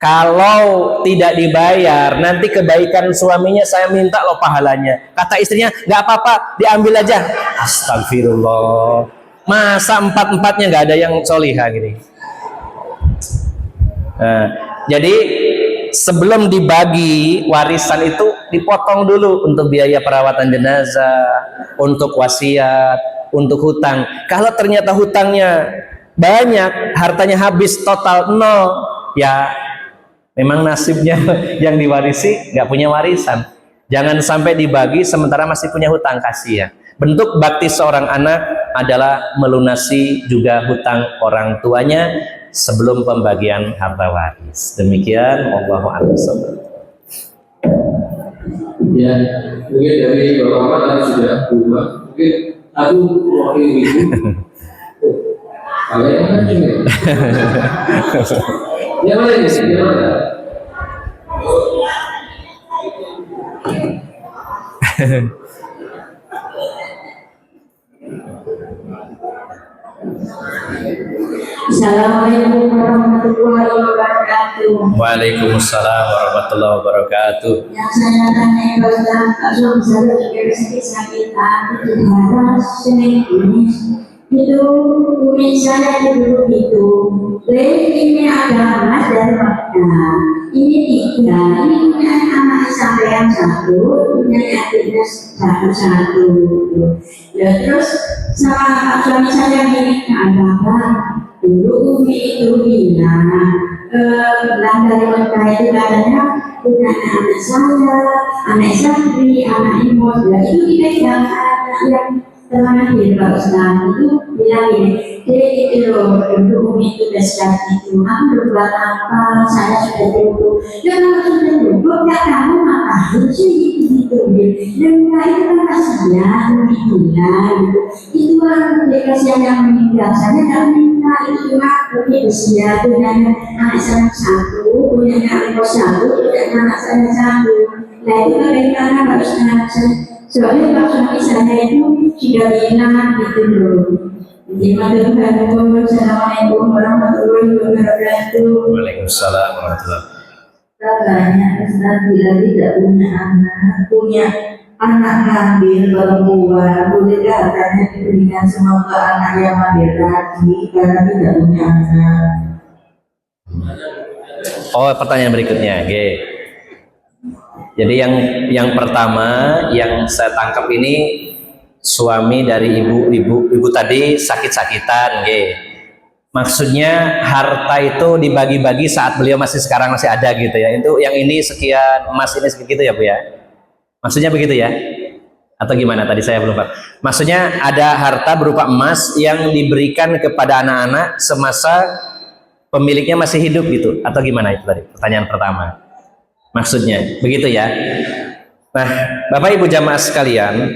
kalau tidak dibayar, nanti kebaikan suaminya saya minta loh pahalanya. Kata istrinya, nggak apa-apa, diambil aja. Astagfirullah. Masa 4-4-nya nggak ada yang solihah gini. Nah, jadi sebelum dibagi warisan itu dipotong dulu untuk biaya perawatan jenazah, untuk wasiat, untuk hutang. Kalau ternyata hutangnya banyak, hartanya habis total 0, ya memang nasibnya yang diwarisi nggak punya warisan. Jangan sampai dibagi sementara masih punya hutang, kasihan. Bentuk bakti seorang anak adalah melunasi juga hutang orang tuanya sebelum pembagian harta waris. Demikian, wallahu a'lam. Ya, mungkin dari Bapak tadi sudah berubah. Mungkin satu wakil ibu. Kalau yang mana juga? Yang mana ini? Yang mana? Assalamualaikum warahmatullahi wabarakatuh. Waalaikumsalam warahmatullahi wabarakatuh. Yang saya tanya adalah kalau misalnya dari sakit-sakitan itu harus Senin Kamis itu kumis saya dulu itu. Ini ada Mas dan Pak. Ini tiga. Ini punya anak sampai yang satu, punya adiknya satu. Ya terus sama suami saya ini ada apa? Dulu Umi itu bilang, dari Mekah itu katanya punya anak santri, anak imut, ya itu dipegang anak yang terakhir Pak Ustaz itu bilang ini, itu loh, dulu Umi itu besar itu, aku berbuat apa, saya sudah dulu, ya kalau sudah dulu, ya kamu ngapain sih gitu, dan itu kan kasihan, Umi bilang, itu orang kasihan yang meninggal, saya tidak minta itu cuma Umi usia, punya anak saya satu, punya anak satu, punya anak saya satu, nah itu bagaimana Pak Ustaz? Soalnya Pak suami saya itu sudah bilang gitu loh. Assalamualaikum warahmatullahi wabarakatuh. Waalaikumsalam warahmatullahi wabarakatuh. Katanya Ustaz bila tidak punya anak ngambil perempuan, bolehkah katanya diberikan semua ke anak yang ambil lagi karena tidak punya anak? Oh, pertanyaan berikutnya, oke. Jadi yang pertama yang saya tangkap ini suami dari ibu tadi sakit-sakitan, oke. Maksudnya harta itu dibagi-bagi saat beliau sekarang masih ada gitu ya. Itu yang ini sekian, emas ini segitu ya Bu ya. Maksudnya begitu ya? Atau gimana tadi saya belum paham. Maksudnya ada harta berupa emas yang diberikan kepada anak-anak semasa pemiliknya masih hidup gitu atau gimana itu tadi? Pertanyaan pertama. Maksudnya begitu ya. Nah, Bapak Ibu jamaah sekalian,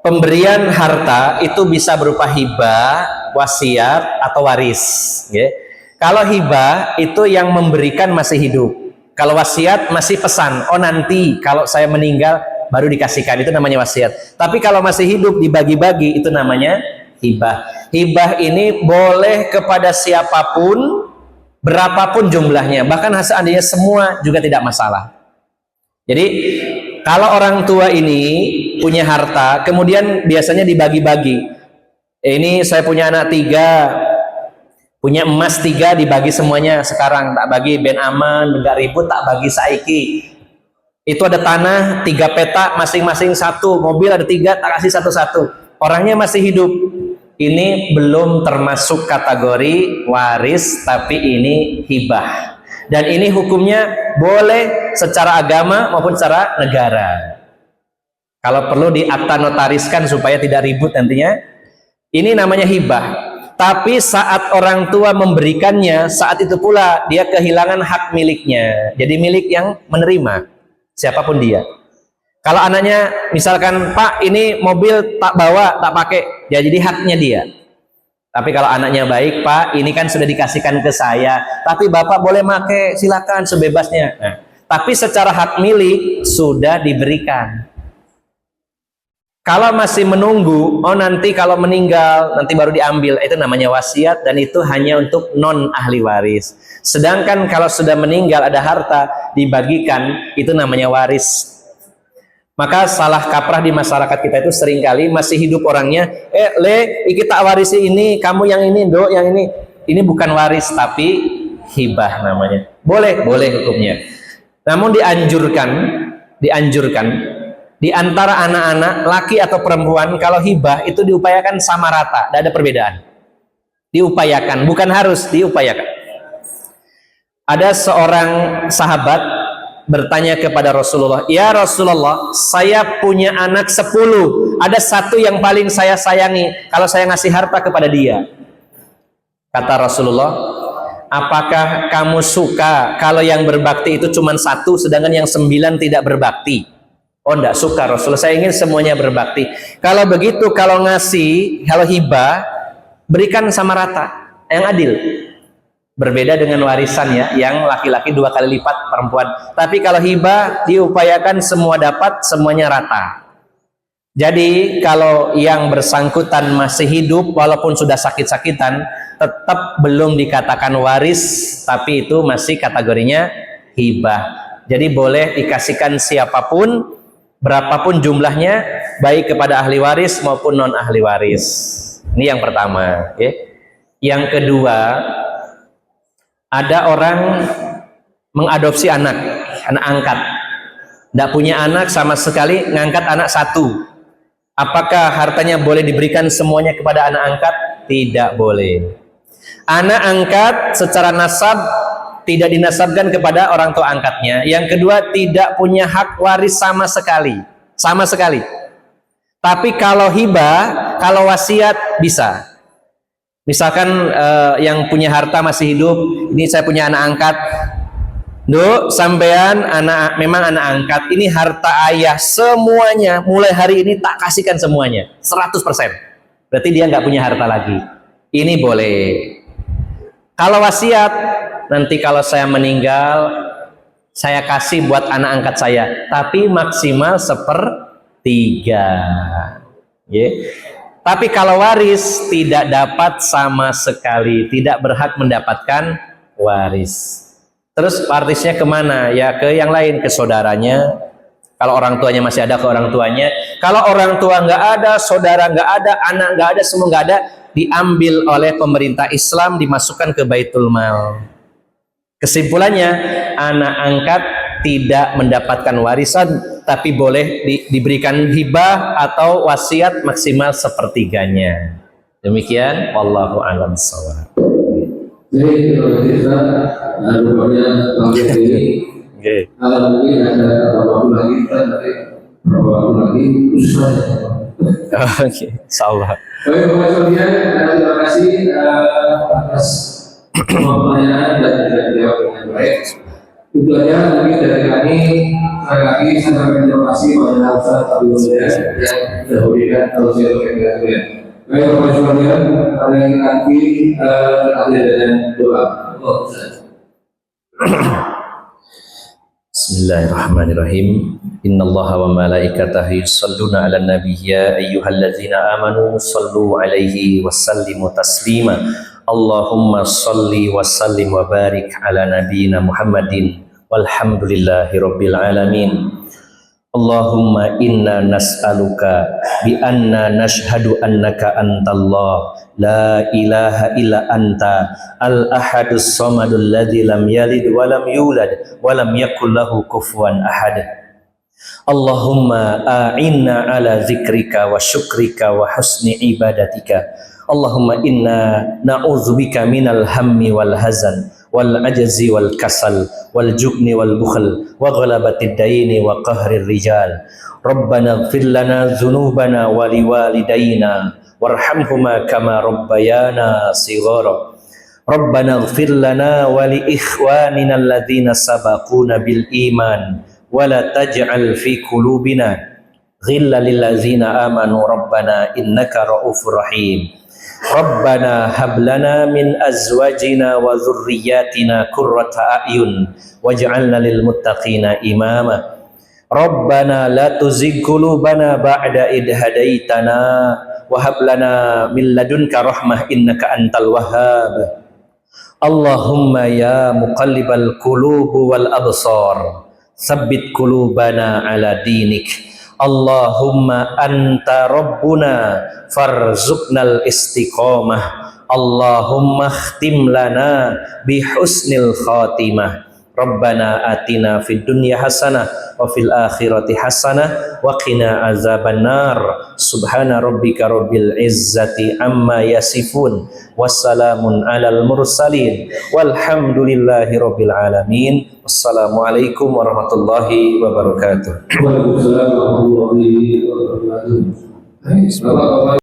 pemberian harta itu bisa berupa hibah, wasiat atau waris, ya. Kalau hibah itu yang memberikan masih hidup. Kalau wasiat masih pesan, oh nanti kalau saya meninggal baru dikasihkan, itu namanya wasiat. Tapi kalau masih hidup dibagi-bagi, itu namanya hibah. Hibah ini boleh kepada siapapun, berapapun jumlahnya, bahkan seandainya semua juga tidak masalah. Jadi kalau orang tua ini punya harta, kemudian biasanya dibagi-bagi. Ini saya punya anak 3, punya emas 3, dibagi semuanya sekarang, tak bagi ben aman, enggak ribut, tak bagi saiki. Itu ada tanah 3 petak, masing-masing 1, mobil ada 3, tak kasih satu-satu. Orangnya masih hidup. Ini belum termasuk kategori waris, tapi ini hibah. Dan ini hukumnya boleh secara agama maupun secara negara. Kalau perlu di akta notariskan supaya tidak ribut nantinya. Ini namanya hibah. Tapi saat orang tua memberikannya, saat itu pula dia kehilangan hak miliknya. Jadi milik yang menerima, siapapun dia. Kalau anaknya misalkan, Pak ini mobil tak bawa, tak pakai, ya jadi haknya dia. Tapi kalau anaknya baik, Pak ini kan sudah dikasihkan ke saya, tapi Bapak boleh pakai, silakan sebebasnya. Nah, tapi secara hak milik sudah diberikan. Kalau masih menunggu, oh nanti kalau meninggal nanti baru diambil, itu namanya wasiat dan itu hanya untuk non ahli waris. Sedangkan kalau sudah meninggal ada harta dibagikan, itu namanya waris. Maka salah kaprah di masyarakat kita itu seringkali masih hidup orangnya, iki tak warisi ini, kamu yang ini, do yang ini. Ini bukan waris tapi hibah namanya. Boleh hukumnya. Namun dianjurkan di antara anak-anak laki atau perempuan, kalau hibah itu diupayakan sama rata, tidak ada perbedaan. Diupayakan, bukan harus, diupayakan. Ada seorang sahabat bertanya kepada Rasulullah, "Ya Rasulullah, saya punya anak 10. Ada satu yang paling saya sayangi. Kalau saya ngasih harta kepada dia." Kata Rasulullah, "Apakah kamu suka kalau yang berbakti itu cuma 1, sedangkan yang 9 tidak berbakti?" "Oh, enggak suka Rasulullah, saya ingin semuanya berbakti." "Kalau begitu, kalau ngasih, kalau hibah, berikan sama rata, yang adil." Berbeda dengan warisan ya, yang laki-laki 2 kali lipat perempuan. Tapi kalau hibah diupayakan semua dapat, semuanya rata. Jadi kalau yang bersangkutan masih hidup walaupun sudah sakit-sakitan, tetap belum dikatakan waris, tapi itu masih kategorinya hibah. Jadi boleh dikasihkan siapapun, berapapun jumlahnya, baik kepada ahli waris maupun non ahli waris. Ini yang pertama. Yang kedua, ada orang mengadopsi anak angkat, tidak punya anak sama sekali, ngangkat anak 1. Apakah hartanya boleh diberikan semuanya kepada anak angkat? Tidak boleh. Anak angkat secara nasab tidak dinasabkan kepada orang tua angkatnya. Yang kedua, tidak punya hak waris sama sekali. Tapi kalau hibah, kalau wasiat bisa. Misalkan yang punya harta masih hidup, ini saya punya anak angkat, "Duk, sampean memang anak angkat, ini harta ayah semuanya, mulai hari ini tak kasihkan semuanya, 100%. Berarti dia nggak punya harta lagi. Ini boleh. Kalau wasiat, nanti kalau saya meninggal, saya kasih buat anak angkat saya, tapi maksimal 1/3. Tapi kalau waris, tidak dapat sama sekali, tidak berhak mendapatkan waris. Terus warisnya kemana? Ya ke yang lain, ke saudaranya. Kalau orang tuanya masih ada, ke orang tuanya. Kalau orang tua nggak ada, saudara nggak ada, anak nggak ada, semua nggak ada, diambil oleh pemerintah Islam, dimasukkan ke Baitul Mal. Kesimpulannya, anak angkat tidak mendapatkan warisan, tapi boleh diberikan hibah atau wasiat maksimal 1/3. Demikian, wallahu a'lam bishawab. Jadi kalau kita rupanya bangkit ini, kalau mungkin ada beberapa lagi, susah. Oke, insyaallah. Baik, Bapak sekalian, terima kasih atas pertanyaan dan dijawab dengan baik. Itu aja mungkin dari kami. Sekali lagi saya sampaikan terima kasih kepada Ustaz Abdul Hidayat yang sudah memberikan tausiah kalian. Baik, Bapak sekalian, ada yang nanti akhir dengan doa. Bismillahirrahmanirrahim. Innallaha wa malaikatahu yusholluna 'alan nabiy ya ayyuhalladzina amanu shallu 'alaihi wa sallimu taslima. Allahumma shalli wa sallim wa barik ala nabiyyina Muhammadin walhamdulillahi rabbil alamin. Allahumma inna nas'aluka bi anna nashhadu annaka antallah la ilaha illa anta al-ahadus samadul ladzi lam yalid wa lam yulad wa lam yakul lahu kufuwan ahad. Allahumma a'inna ala zikrika wa syukrika wa husni ibadatika. Allahumma inna na'udzubika minal hammi wal hazan wal ajzi wal kasal wal jubni wal bukhl wa ghalabatid daini wa qahrir rijal. Rabbana ighfir lana dzunubana wa liwalidayna warhamhuma kama rabbayana shighara. Rabbana ighfir lana wa li ikhwanina alladzina sabaquna bil iman wa la taj'al fi qulubina ghillan lil ladzina amanu rabbana innaka raufur rahim. Rabbana hab lana min azwajina wa dhurriyyatina qurrata a'yun waj'alna lil muttaqina imama. Rabbana la tuzigh qulubana ba'da id hadaitana wa hab lana min ladunka rahmah innaka antal wahhab. Allahumma ya muqallibal qulub wal absar tsabbit qulubana ala dinik. Allahumma anta rabbuna farzuqnal istiqamah. Allahumma khtim lana bihusnil khatimah. Rabbana atina fid dunya hasanah wa fil akhirati hasanah wa qina azabannar. Subhana rabbika rabbil izzati amma yasifun, wassalamun alal mursalin, walhamdulillahi rabbil alamin. Wassalamualaikum warahmatullahi wabarakatuh. Waalaikumsalam warahmatullahi wabarakatuh. Bapak-bapak